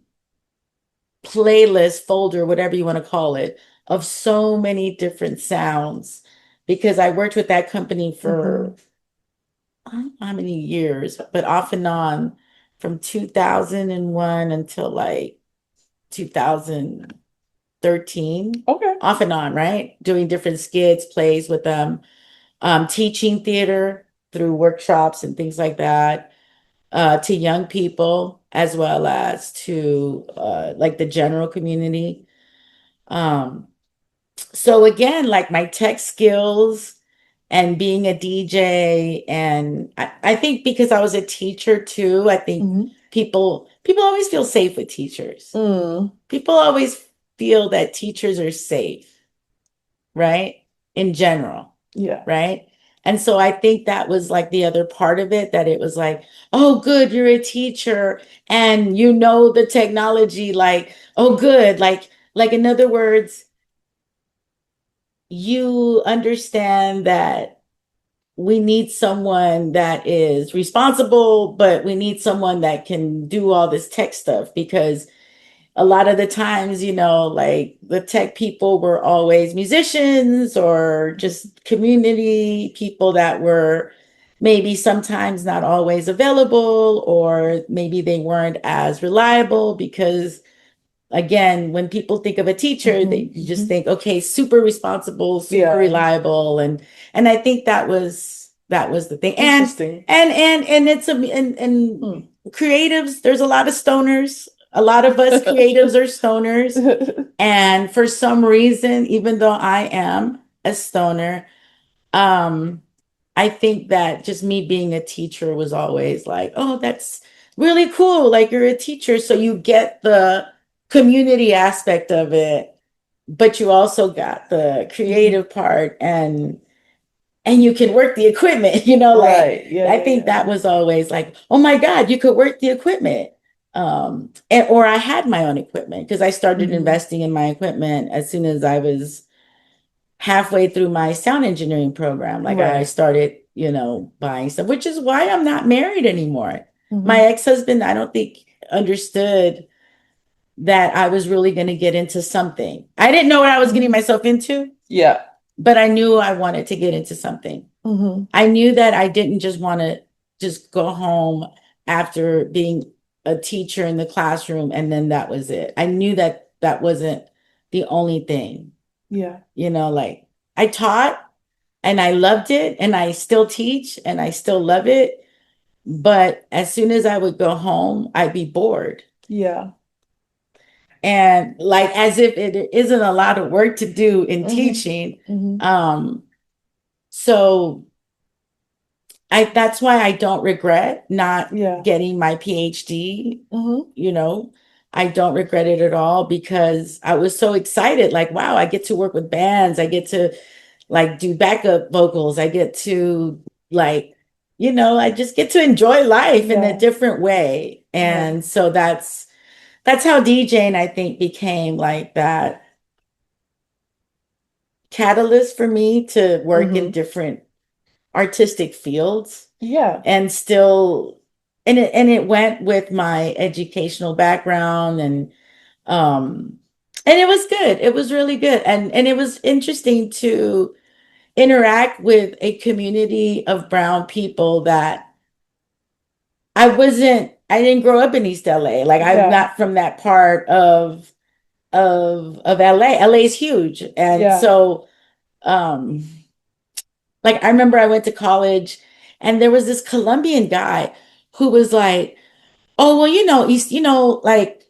S1: playlist folder, whatever you want to call it, of so many different sounds because I worked with that company for I don't know how many years, but off and on from 2001 until like 2013.
S2: Okay.
S1: Off and on, right? Doing different skits, plays with them, teaching theater through workshops and things like that, to young people as well as to like the general community. Um, so again, like my tech skills and being a DJ, and I think because I was a teacher too, I think people always feel safe with teachers. People always feel that teachers are safe, right? In general.
S2: Yeah.
S1: Right. And so I think that was like the other part of it, that it was like, oh, good, you're a teacher and you know the technology, like, oh, good. Like in other words, you understand that we need someone that is responsible, but we need someone that can do all this tech stuff because a lot of the times, you know, like the tech people were always musicians or just community people that were maybe sometimes not always available, or maybe they weren't as reliable because again, when people think of a teacher, they just think, okay, super responsible, super reliable. And I think that was That was the thing.
S2: Interesting.
S1: And it's and creatives, there's a lot of stoners. A lot of us creatives are stoners. And for some reason, even though I am a stoner, I think that just me being a teacher was always like, oh, that's really cool. Like you're a teacher, so you get the community aspect of it, but you also got the creative part and you can work the equipment, like
S2: Right. Yeah,
S1: I think that was always like, oh my God, you could work the equipment. Or I had my own equipment because I started investing in my equipment as soon as I was halfway through my sound engineering program. Like I
S2: Right.
S1: started, buying stuff, which is why I'm not married anymore. My
S2: Mhm.
S1: ex-husband, I don't think understood that I was really going to get into something. I didn't know what I was getting myself into,
S2: Yeah.
S1: but I knew I wanted to get into something. I knew that I didn't just want to just go home after being a teacher in the classroom and then that was it. I knew that that wasn't the only thing.
S2: Yeah.
S1: Like I taught and I loved it and I still teach and I still love it. But as soon as I would go home, I'd be bored.
S2: Yeah.
S1: And like as if it isn't a lot of work to do in teaching. So that's why I don't regret not getting my PhD. I don't regret it at all because I was so excited. Like, wow, I get to work with bands. I get to like do backup vocals. I get to like, I just get to enjoy life in a different way. And so that's how DJing, I think, became like that catalyst for me to work in different artistic fields.
S2: Yeah.
S1: And still, and it went with my educational background and it was good. It was really good. And it was interesting to interact with a community of brown people that I didn't grow up in East LA. Like I'm not from that part of LA. LA is huge. And so like I remember I went to college and there was this Colombian guy who was like, oh, well, East, like,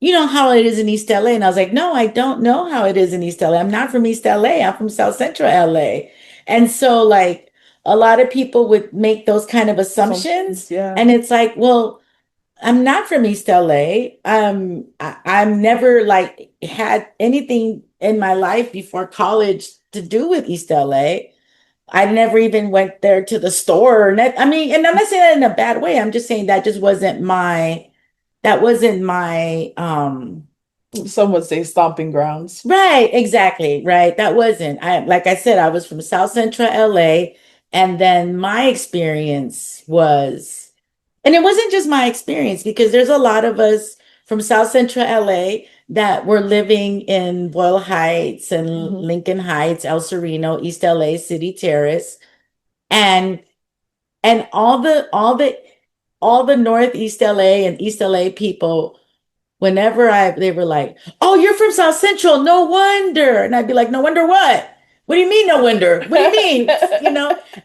S1: how it is in East LA. And I was like, no, I don't know how it is in East LA. I'm not from East LA. I'm from South Central LA. And so like a lot of people would make those kind of assumptions.
S2: Yeah.
S1: And it's like, well, I'm not from East LA. I'm never like had anything in my life before college to do with East LA. I never even went there to the store. I mean, and I'm not saying that in a bad way. I'm just saying that just wasn't my, that wasn't my,
S2: some would say stomping grounds.
S1: right, exactly, right. That wasn't, like I said, I was from South Central LA. And then my experience was, and it wasn't just my experience because there's a lot of us from South Central LA that were living in Boyle Heights and Lincoln Heights, El Sereno, East LA, City Terrace, and all the Northeast LA and East LA people, whenever they were like, "Oh, you're from South Central, no wonder," and I'd be like, "No wonder what? What do you mean, no wonder? What do you mean?"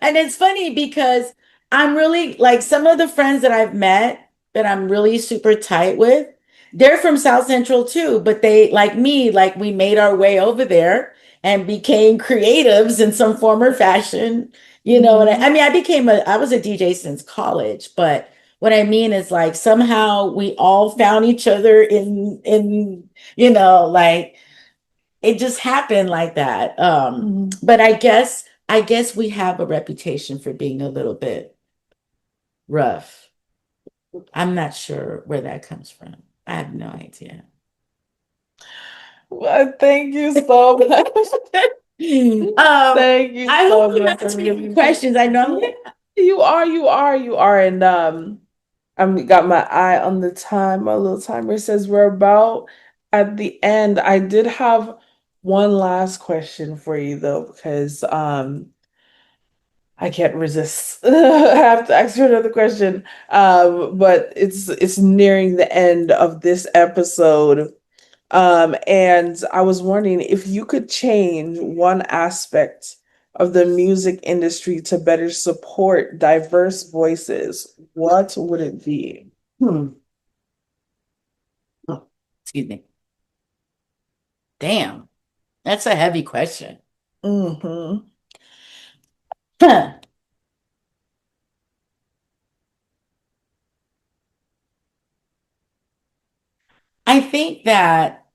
S1: And it's funny because I'm really like some of the friends that I've met that I'm really super tight with, they're from South Central too, but they like me, like we made our way over there and became creatives in some form or fashion. And I mean, I was a DJ since college, but what I mean is like somehow we all found each other in like it just happened like that. But I guess we have a reputation for being a little bit rough. I'm not sure where that comes from. I have no idea.
S2: Well, thank you so much. Thank you
S1: I
S2: so
S1: hope you
S2: much.
S1: asked me questions. I know.
S2: You are. And I'm got my eye on the time. My little timer says we're about at the end. I did have one last question for you though, because I can't resist. I have to ask you another question. But it's nearing the end of this episode. And I was wondering if you could change one aspect of the music industry to better support diverse voices, what would it be?
S1: Oh, excuse me. Damn, that's a heavy question.
S2: Mm-hmm.
S1: I think that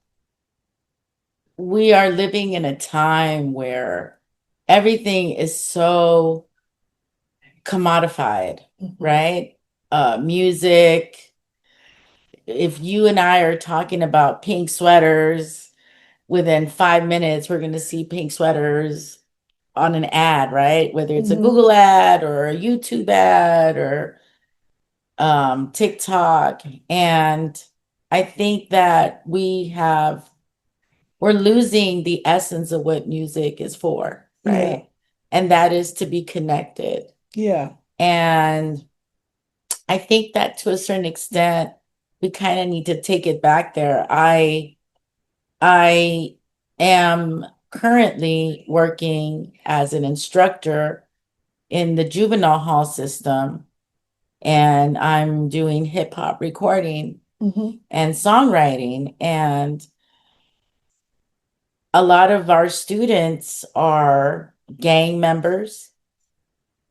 S1: we are living in a time where everything is so commodified, right? Music. If you and I are talking about pink sweaters, within 5 minutes, we're going to see pink sweaters on an ad, right? Whether it's a Google ad or a YouTube ad or TikTok. And I think that we're losing the essence of what music is for, right?
S2: Yeah.
S1: And that is to be connected.
S2: Yeah.
S1: And I think that to a certain extent, we kind of need to take it back there. I am currently working as an instructor in the juvenile hall system, and I'm doing hip hop recording and songwriting. And a lot of our students are gang members,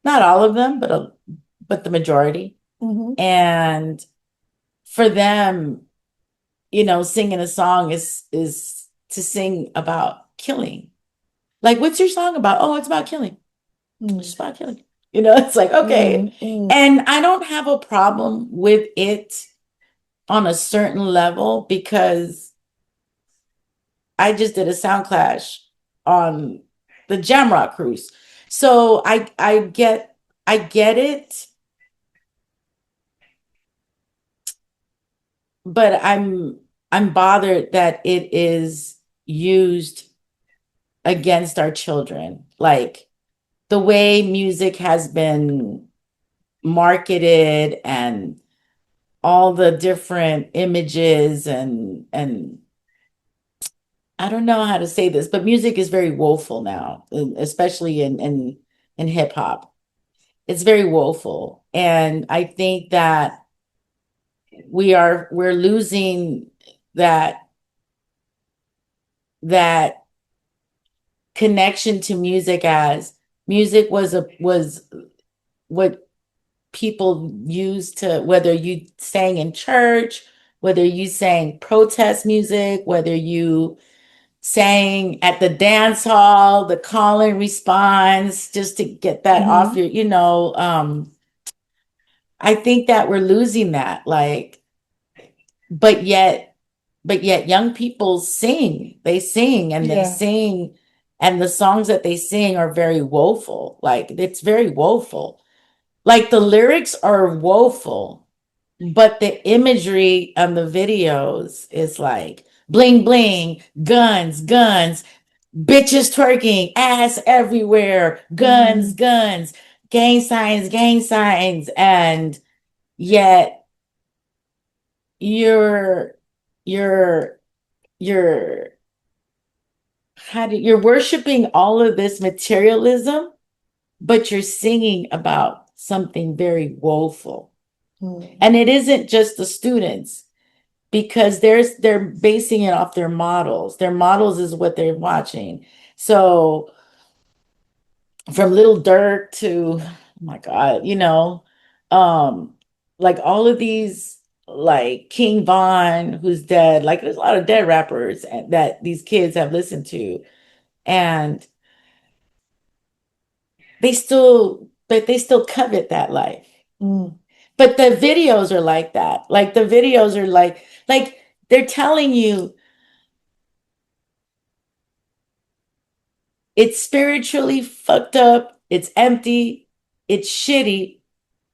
S1: not all of them, but the majority. And for them, singing a song is to sing about killing. Like, what's your song about? Oh, it's about killing. It's about killing. It's like, okay. And I don't have a problem with it on a certain level because I just did a sound clash on the Jamrock cruise. So I get it, but I'm bothered that it is used against our children. Like the way music has been marketed and all the different images and I don't know how to say this, but music is very woeful now, especially in hip hop. It's very woeful. And I think that we're losing that connection to music, as music was what people used to, whether you sang in church, whether you sang protest music, whether you sang at the dance hall, the call and response, just to get that off your, I think that we're losing that, like, but yet young people sing, they sing and they sing, and the songs that they sing are very woeful. Like, it's very woeful. Like, the lyrics are woeful, but the imagery on the videos is like bling bling, guns, guns, bitches twerking, ass everywhere, guns, guns, gang signs, and yet you're you're you're you're worshiping all of this materialism, but you're singing about something very woeful. And it isn't just the students, because they're basing it off their models. Their models is what they're watching. So from Little Dirk to, oh my God, like all of these, like King Von, who's dead. Like, there's a lot of dead rappers that these kids have listened to, and but they still covet that life. But the videos are like that. Like, the videos are like they're telling you it's spiritually fucked up, it's empty, it's shitty,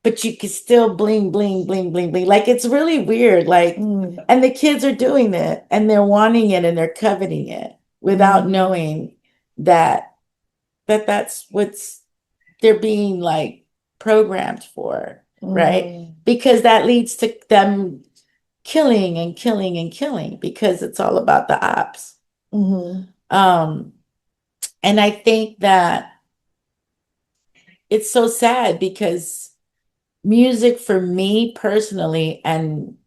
S1: but you can still bling, bling, bling, bling, bling. Like, it's really weird. Like, and the kids are doing that and they're wanting it and they're coveting it without knowing that's what's they're being like programmed for, right? Because that leads to them killing and killing and killing, because it's all about the ops. And I think that it's so sad because music for me personally and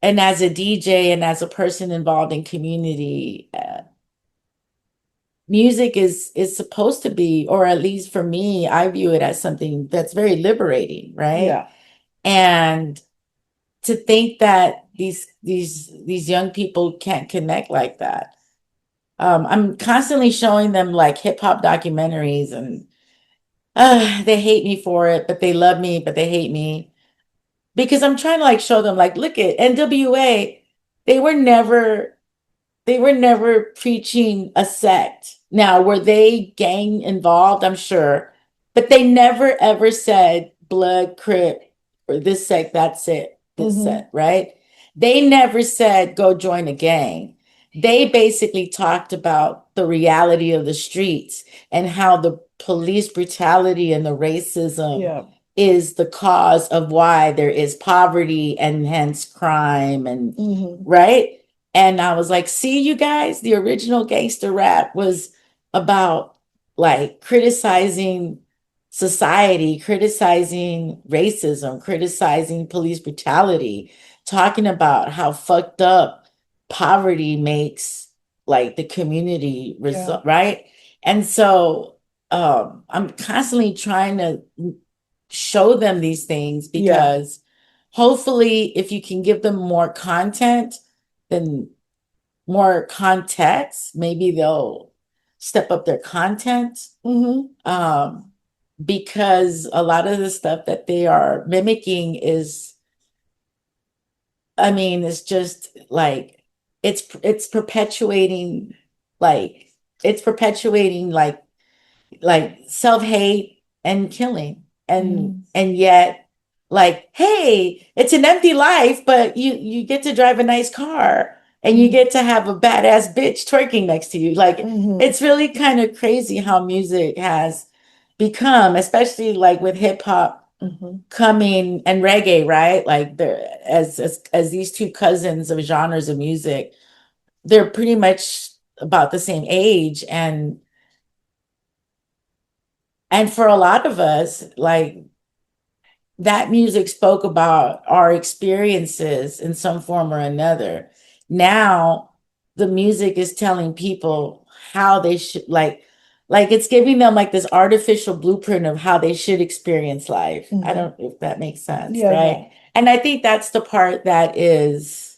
S1: as a DJ and as a person involved in community, music is supposed to be, or at least for me, I view it as something that's very liberating, right?
S2: Yeah.
S1: And to think that these young people can't connect like that. I'm constantly showing them like hip hop documentaries, and they hate me for it, but they love me, but they hate me because I'm trying to like show them like, look at NWA. They were never they were never preaching a sect. Now, were they gang involved? I'm sure. But they never ever said blood, crip, or this sect, that's it, this sect, right? They never said go join a gang. They basically talked about the reality of the streets and how the police brutality and the racism
S2: Yeah.
S1: is the cause of why there is poverty and hence crime and right. And I was like, see, you guys, the original gangster rap was about like criticizing society, criticizing racism, criticizing police brutality, talking about how fucked up poverty makes like the community result, right? And so I'm constantly trying to show them these things because hopefully if you can give them more content, then more context, maybe they'll step up their content. Because a lot of the stuff that they are mimicking is, I mean, it's just like it's perpetuating like it's perpetuating like self-hate and killing and yet like, hey, it's an empty life, but you get to drive a nice car and you get to have a badass bitch twerking next to you. Like it's really kind of crazy how music has become, especially like with hip hop coming and reggae, right? Like they're as these two cousins of genres of music, they're pretty much about the same age and for a lot of us, like that music spoke about our experiences in some form or another. Now, the music is telling people how they should like it's giving them like this artificial blueprint of how they should experience life. I don't know if that makes sense, right? And I think that's the part that is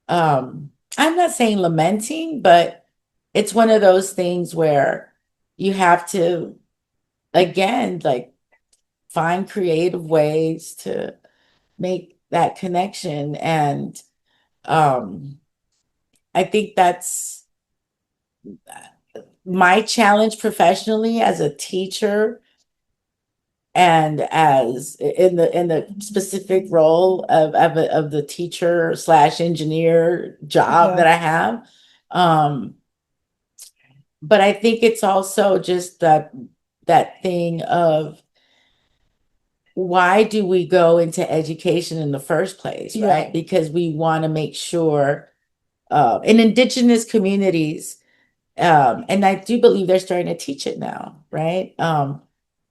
S1: I'm not saying lamenting, but it's one of those things where you have to again like find creative ways to make that connection. And um, I think that's my challenge professionally as a teacher and as in the specific role of the teacher slash engineer job that I have. Um, but I think it's also just that thing of why do we go into education in the first place, right? Because we want to make sure in indigenous communities, and I do believe they're starting to teach it now, right?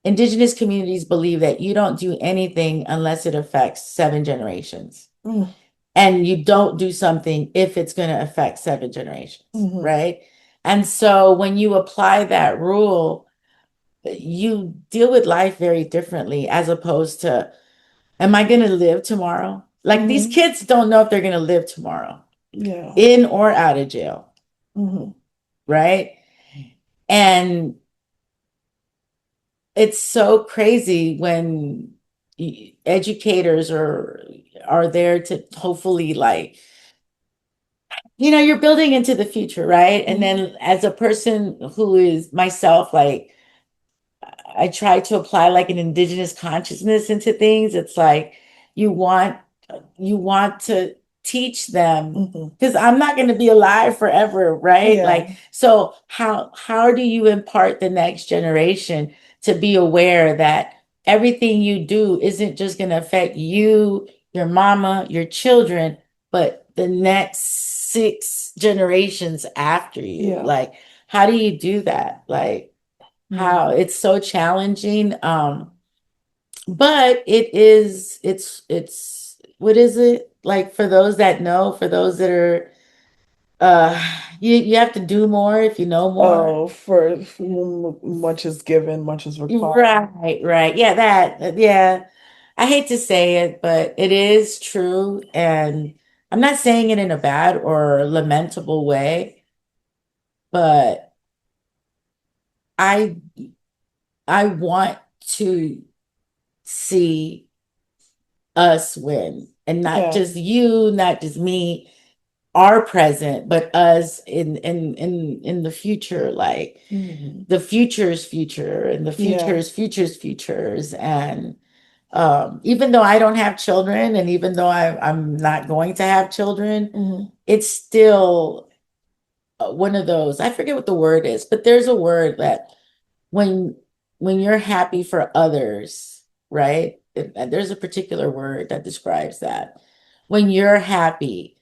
S1: Indigenous communities believe that you don't do anything unless it affects 7 generations. And you don't do something if it's going to affect 7 generations, right? And so when you apply that rule, you deal with life very differently as opposed to am I going to live tomorrow? Like these kids don't know if they're going to live tomorrow, in or out of jail, right? And it's so crazy when educators are there to hopefully like, you're building into the future, right? And then as a person who is myself, like I try to apply like an indigenous consciousness into things. It's like you want to teach them because I'm not going to be alive forever, right? Like so how do you impart the next generation to be aware that everything you do isn't just going to affect you, your mama, your children, but the next 6 generations after you? Like how do you do that? Like how it's so challenging. But it's what is it? Like for those that know, for those that are you have to do more if you know more.
S2: Oh, for much is given, much is required.
S1: Right, right. Yeah, that yeah. I hate to say it, but it is true. And I'm not saying it in a bad or lamentable way, but I I want to see us win, and not
S2: Yeah.
S1: just you, not just me, our present, but us in the future, like
S2: Mhm.
S1: the future's future and the
S2: Yeah.
S1: future's futures. And even though I don't have children, and even though I'm not going to have children,
S2: Mhm.
S1: it's still one of those, I forget what the word is, but there's a word that when when you're happy for others, right? There's a particular word that describes that. When you're happy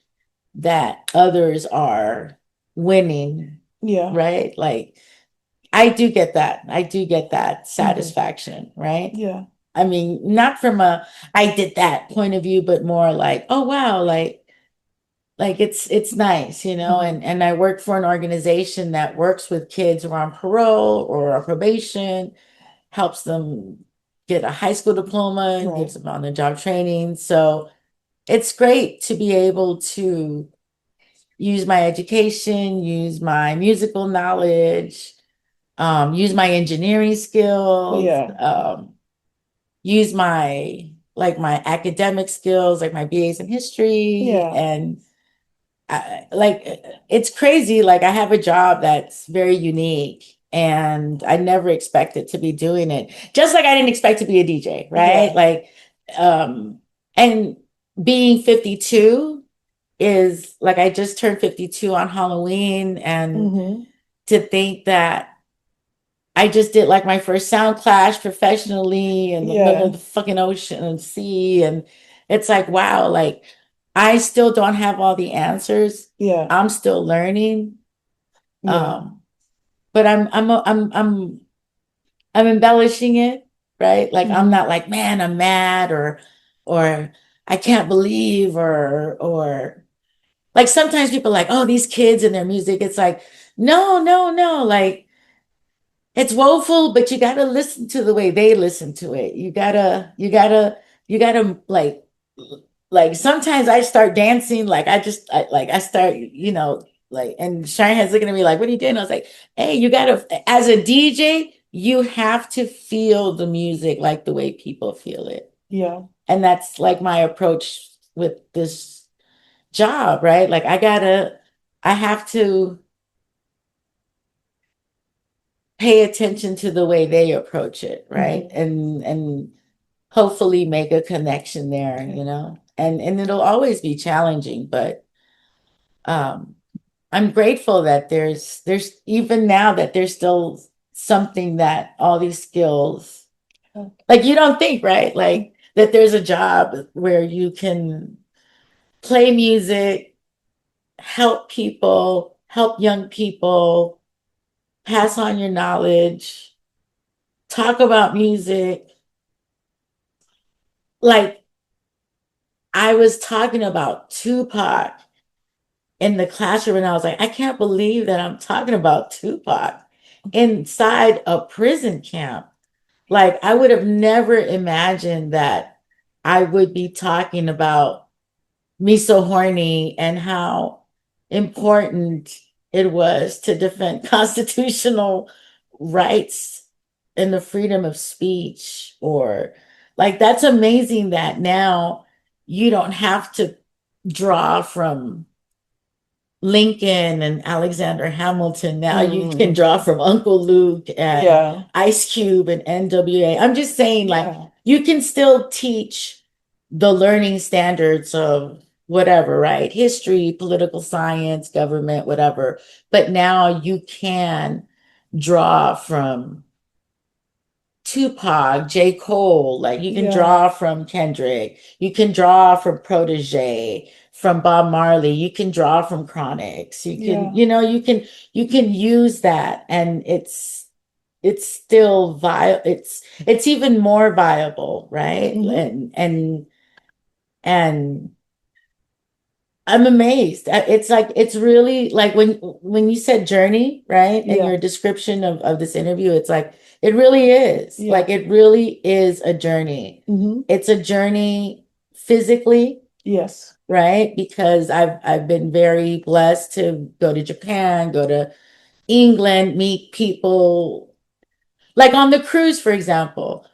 S1: that others are winning,
S2: Yeah.
S1: right? Like I do get that. I do get that
S2: Mhm.
S1: satisfaction, right?
S2: Yeah.
S1: I mean, not from a I did that point of view, but more like, oh wow, like it's nice,
S2: Mhm.
S1: and I work for an organization that works with kids who are on parole or on probation, helps them get a high school diploma and gives
S2: Right.
S1: them on the job training. So it's great to be able to use my education, use my musical knowledge, use my engineering skills,
S2: Yeah.
S1: use my academic skills, like my BAs in history,
S2: Yeah.
S1: and like it's crazy. Like I have a job that's very unique, and I never expected to be doing it. Just like I didn't expect to be a DJ, right?
S2: Yeah.
S1: Like, and being 52 is like I just turned 52 on Halloween, and
S2: Mhm.
S1: to think that I just did like my first sound clash professionally in the middle of
S2: Yeah.
S1: the fucking ocean and sea. And it's like, wow, like I still don't have all the answers.
S2: Yeah.
S1: I'm still learning.
S2: Yeah.
S1: Um, but I'm embellishing it, right? Like I'm
S2: Mhm.
S1: not like, man, I'm mad, or I can't believe, or like sometimes people are like, oh, these kids and their music. It's like, no, no, no. Like it's woeful, but you gotta listen to the way they listen to it. You gotta like sometimes I start dancing, like I start, like, and Cheyenne has looking at me like, what are you doing? I was like, hey, you gotta, as a DJ, you have to feel the music like the way people feel it.
S2: Yeah.
S1: And that's like my approach with this job, right? Like I have to pay attention to the way they approach it, right?
S2: Mhm.
S1: And hopefully make a connection there, and it'll always be challenging, but um I'm grateful that there's even now that there's still something that all these skills, like you don't think, right? Like that there's a job where you can play music, help people, help young people, pass on your knowledge, talk about music. Like I was talking about Tupac in the classroom, and I was like, I can't believe that I'm talking about Tupac inside a prison camp. Like I would have never imagined that I would be talking about Me So Horny and how important it was to defend constitutional rights and the freedom of speech. Or like that's amazing that now you don't have to draw from Lincoln and Alexander Hamilton. Now you can
S2: Mhm.
S1: draw from Uncle Luke and
S2: Yeah.
S1: Ice Cube and NWA. I'm just saying, like,
S2: Yeah.
S1: you can still teach the learning standards of whatever, right? History, political science, government, whatever. But now you can draw from Tupac, J. Cole, like you can
S2: Yeah.
S1: draw from Kendrick, you can draw from Protege, from Bob Marley, you can draw from Chronics, you can,
S2: Yeah.
S1: you can use that, and it's it's still it's even more viable, right? And I'm amazed. It's like it's really like when you said journey, right? And
S2: Yeah.
S1: your description of this interview, it's like it really is.
S2: Yeah.
S1: Like it really is a journey. It's a journey physically,
S2: Yes.
S1: right? Because I've been very blessed to go to Japan, go to England, meet people. Like on the cruise, for example,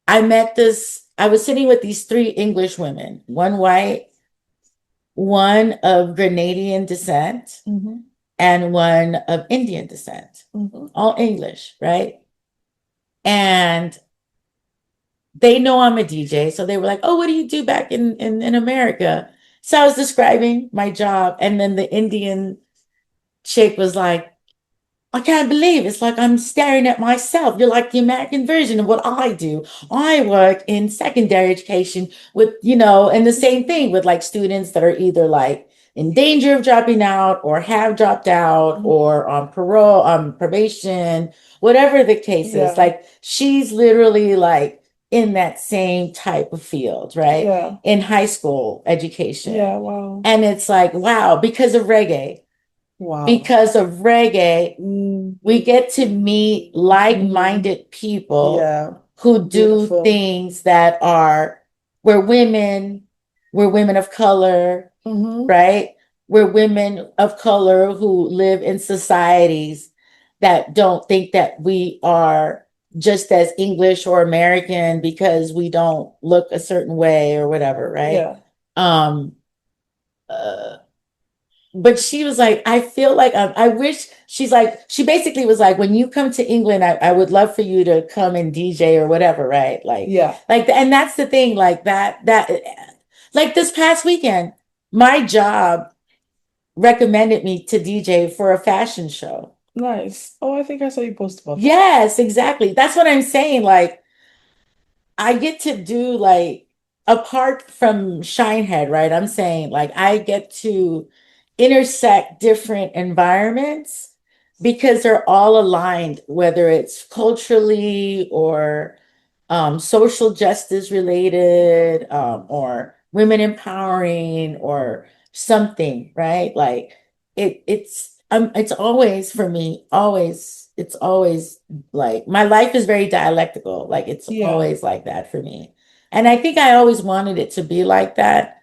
S1: I was sitting with these three English women, one white, one of Grenadian descent, and one of Indian descent, all English, right? And they know I'm a DJ. So they were like, oh, what do you do back in America? So I was describing my job. And then the Indian chick was like, I can't believe it's like I'm staring at myself. You're like the American version of what I do. I work in secondary education with, and the same thing with like students that are either like in danger of dropping out or have dropped out or on parole, on probation, whatever the case is. Like she's literally like in that same type of field, right?
S2: Yeah.
S1: In high school education.
S2: Yeah, wow.
S1: And it's like, wow, because of reggae.
S2: Wow.
S1: Because of reggae, we get to meet like-minded people who do things that are, we're women of color, right? We're women of color who live in societies that don't think that we are just as English or American because we don't look a certain way or whatever, right?
S2: Yeah.
S1: But she was like, I feel like I wish she's like, she basically was like, when you come to England, I would love for you to come and DJ or whatever, right? Like,
S2: yeah,
S1: like, and that's the thing, like like this past weekend, my job recommended me to DJ for a fashion show.
S2: Nice. Oh, I think I saw you post about that.
S1: Yes, exactly. That's what I'm saying. Like, I get to do like apart from Shinehead, right? I'm saying like I get to intersect different environments because they're all aligned, whether it's culturally or social justice related, or women empowering or something, right? Like it's always for me, it's always like my life is very dialectical. Like it's always like that for me. And I think I always wanted it to be like that,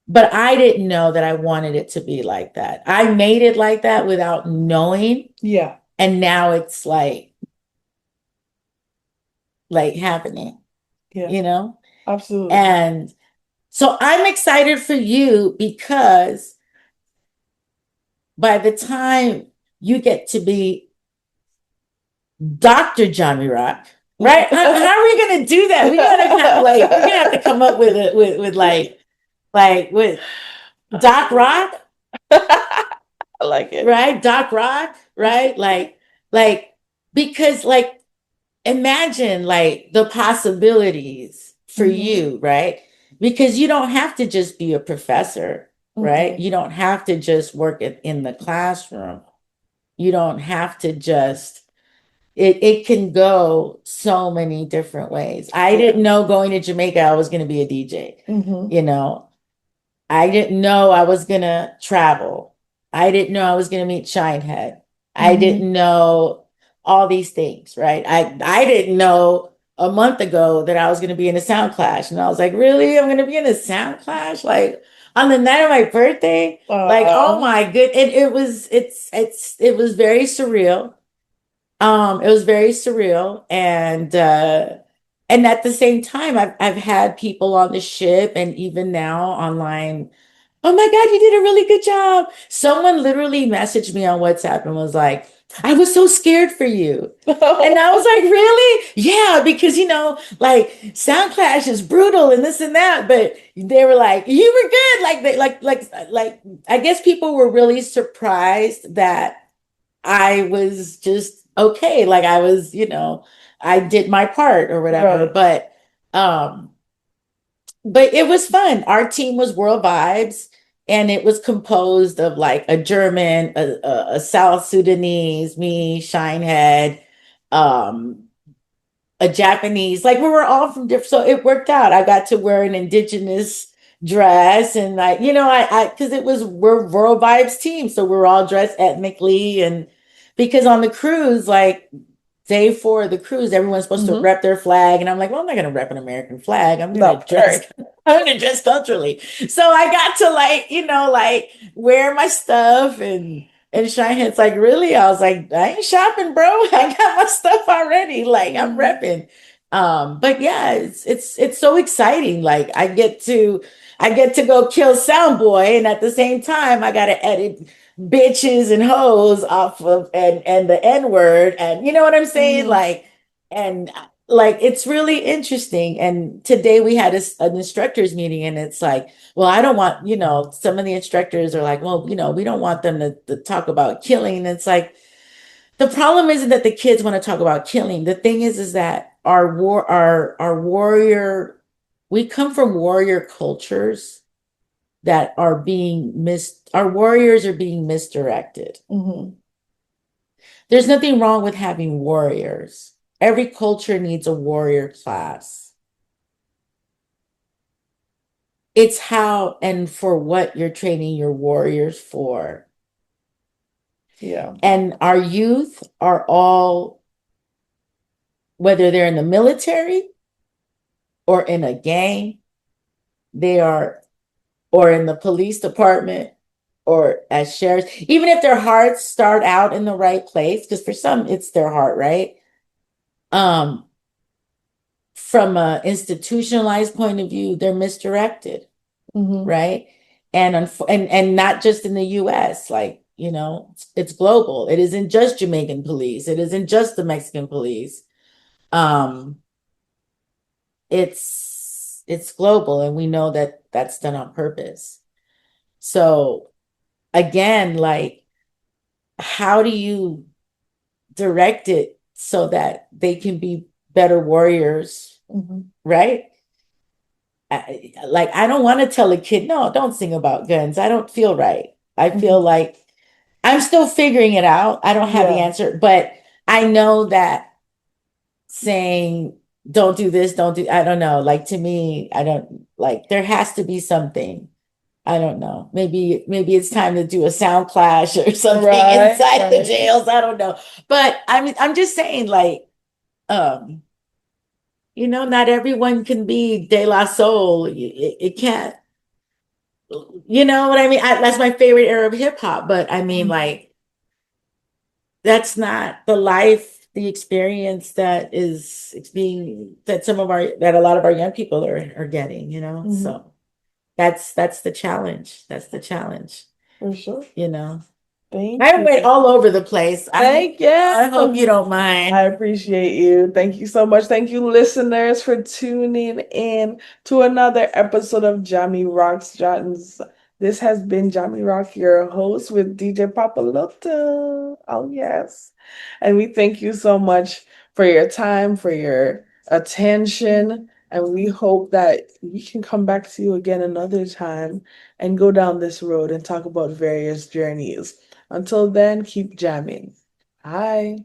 S1: but I didn't know that I wanted it to be like that. I made it like that without knowing.
S2: Yeah.
S1: And now it's like happening,
S2: Yeah. Absolutely.
S1: And so I'm excited for you because by the time you get to be Dr. Jahmi Roc, right? How are we gonna do that? We're gonna have to come up with with Doc Rock.
S2: I like it.
S1: Right? Doc Rock, right? Because imagine like the possibilities for you, right? Because you don't have to just be a professor, right? You don't have to just work in the classroom. You don't have to just it can go so many different ways. I didn't know going to Jamaica I was going to be a DJ. I didn't know I was going to travel. I didn't know I was going to meet Shinehead. I didn't know all these things, right? I didn't know a month ago that I was going to be in a sound clash. And I was like, really? I'm going to be in a sound clash? Like on the night of my birthday? Like, oh my good. It was very surreal. It was very surreal. And at the same time, I've had people on the ship and even now online. Oh my God, you did a really good job. Someone literally messaged me on WhatsApp and was like, I was so scared for you. And I was like, really? Yeah, because like Sound Clash is brutal and this and that. But they were like, you were good. Like I guess people were really surprised that I was just okay. Like I was, I did my part or whatever.
S2: Right.
S1: But it was fun. Our team was World Vibes, and it was composed of like a German, a South Sudanese, me, Shinehead, um a Japanese, like we were all from different, so it worked out. I got to wear an indigenous dress and like, because we're Rural Vibes team, so we're all dressed ethnically. And because on the cruise, like day 4 of the cruise, everyone's supposed to rep their flag. And I'm like, well, I'm not gonna rep an American flag. I'm gonna dress, I'm gonna dress culturally. So I got to like, like wear my stuff and Shinehead's like, really? I was like, I ain't shopping, bro. I got my stuff already. Like I'm repping. But yeah, it's so exciting. Like I get to go kill Soundboy, and at the same time, I gotta edit bitches and hoes off of and the N-word, and you know what I'm saying? And like it's really interesting. And today we had an instructors meeting, and it's like, well, I don't want, some of the instructors are like, well, we don't want them to talk about killing. And it's like, the problem isn't that the kids want to talk about killing. The thing is that our warrior, we come from warrior cultures that are our warriors are being misdirected. There's nothing wrong with having warriors. Every culture needs a warrior class. It's how and for what you're training your warriors for.
S2: Yeah.
S1: And our youth are all, whether they're in the military or in a gang, or in the police department or as sheriffs, even if their hearts start out in the right place, because for some it's their heart, right? From an institutionalized point of view, they're misdirected, right? And not just in the US, like, it's global. It isn't just Jamaican police, it isn't just the Mexican police. It's global, and we know that that's done on purpose. So again, like, how do you direct it so that they can be better warriors, right? I don't want to tell a kid, no, don't sing about guns. I don't feel right. I feel like I'm still figuring it out. I don't have the answer, but I know that saying, don't do this, I don't know. Like, to me, I don't, like, there has to be something. I don't know. Maybe it's time to do a sound clash or something inside the jails. I don't know. But I'm just saying, like, not everyone can be De La Soul. It can't. You know what I mean? That's my favorite era of hip hop. But I mean, like, that's not the life, the experience that is being that a lot of our young people are getting. So that's the challenge. That's the challenge.
S2: For sure. Thank
S1: I
S2: you.
S1: went all over the place.
S2: Thank you.
S1: I hope you don't mind.
S2: I appreciate you. Thank you so much. Thank you, listeners, for tuning in to another episode of Jahmi Roc's Jottings. This has been Jahmi Roc, your host, with DJ Papalotl. Oh, yes. And we thank you so much for your time, for your attention. And we hope that we can come back to you again another time and go down this road and talk about various journeys. Until then, keep jamming. Bye.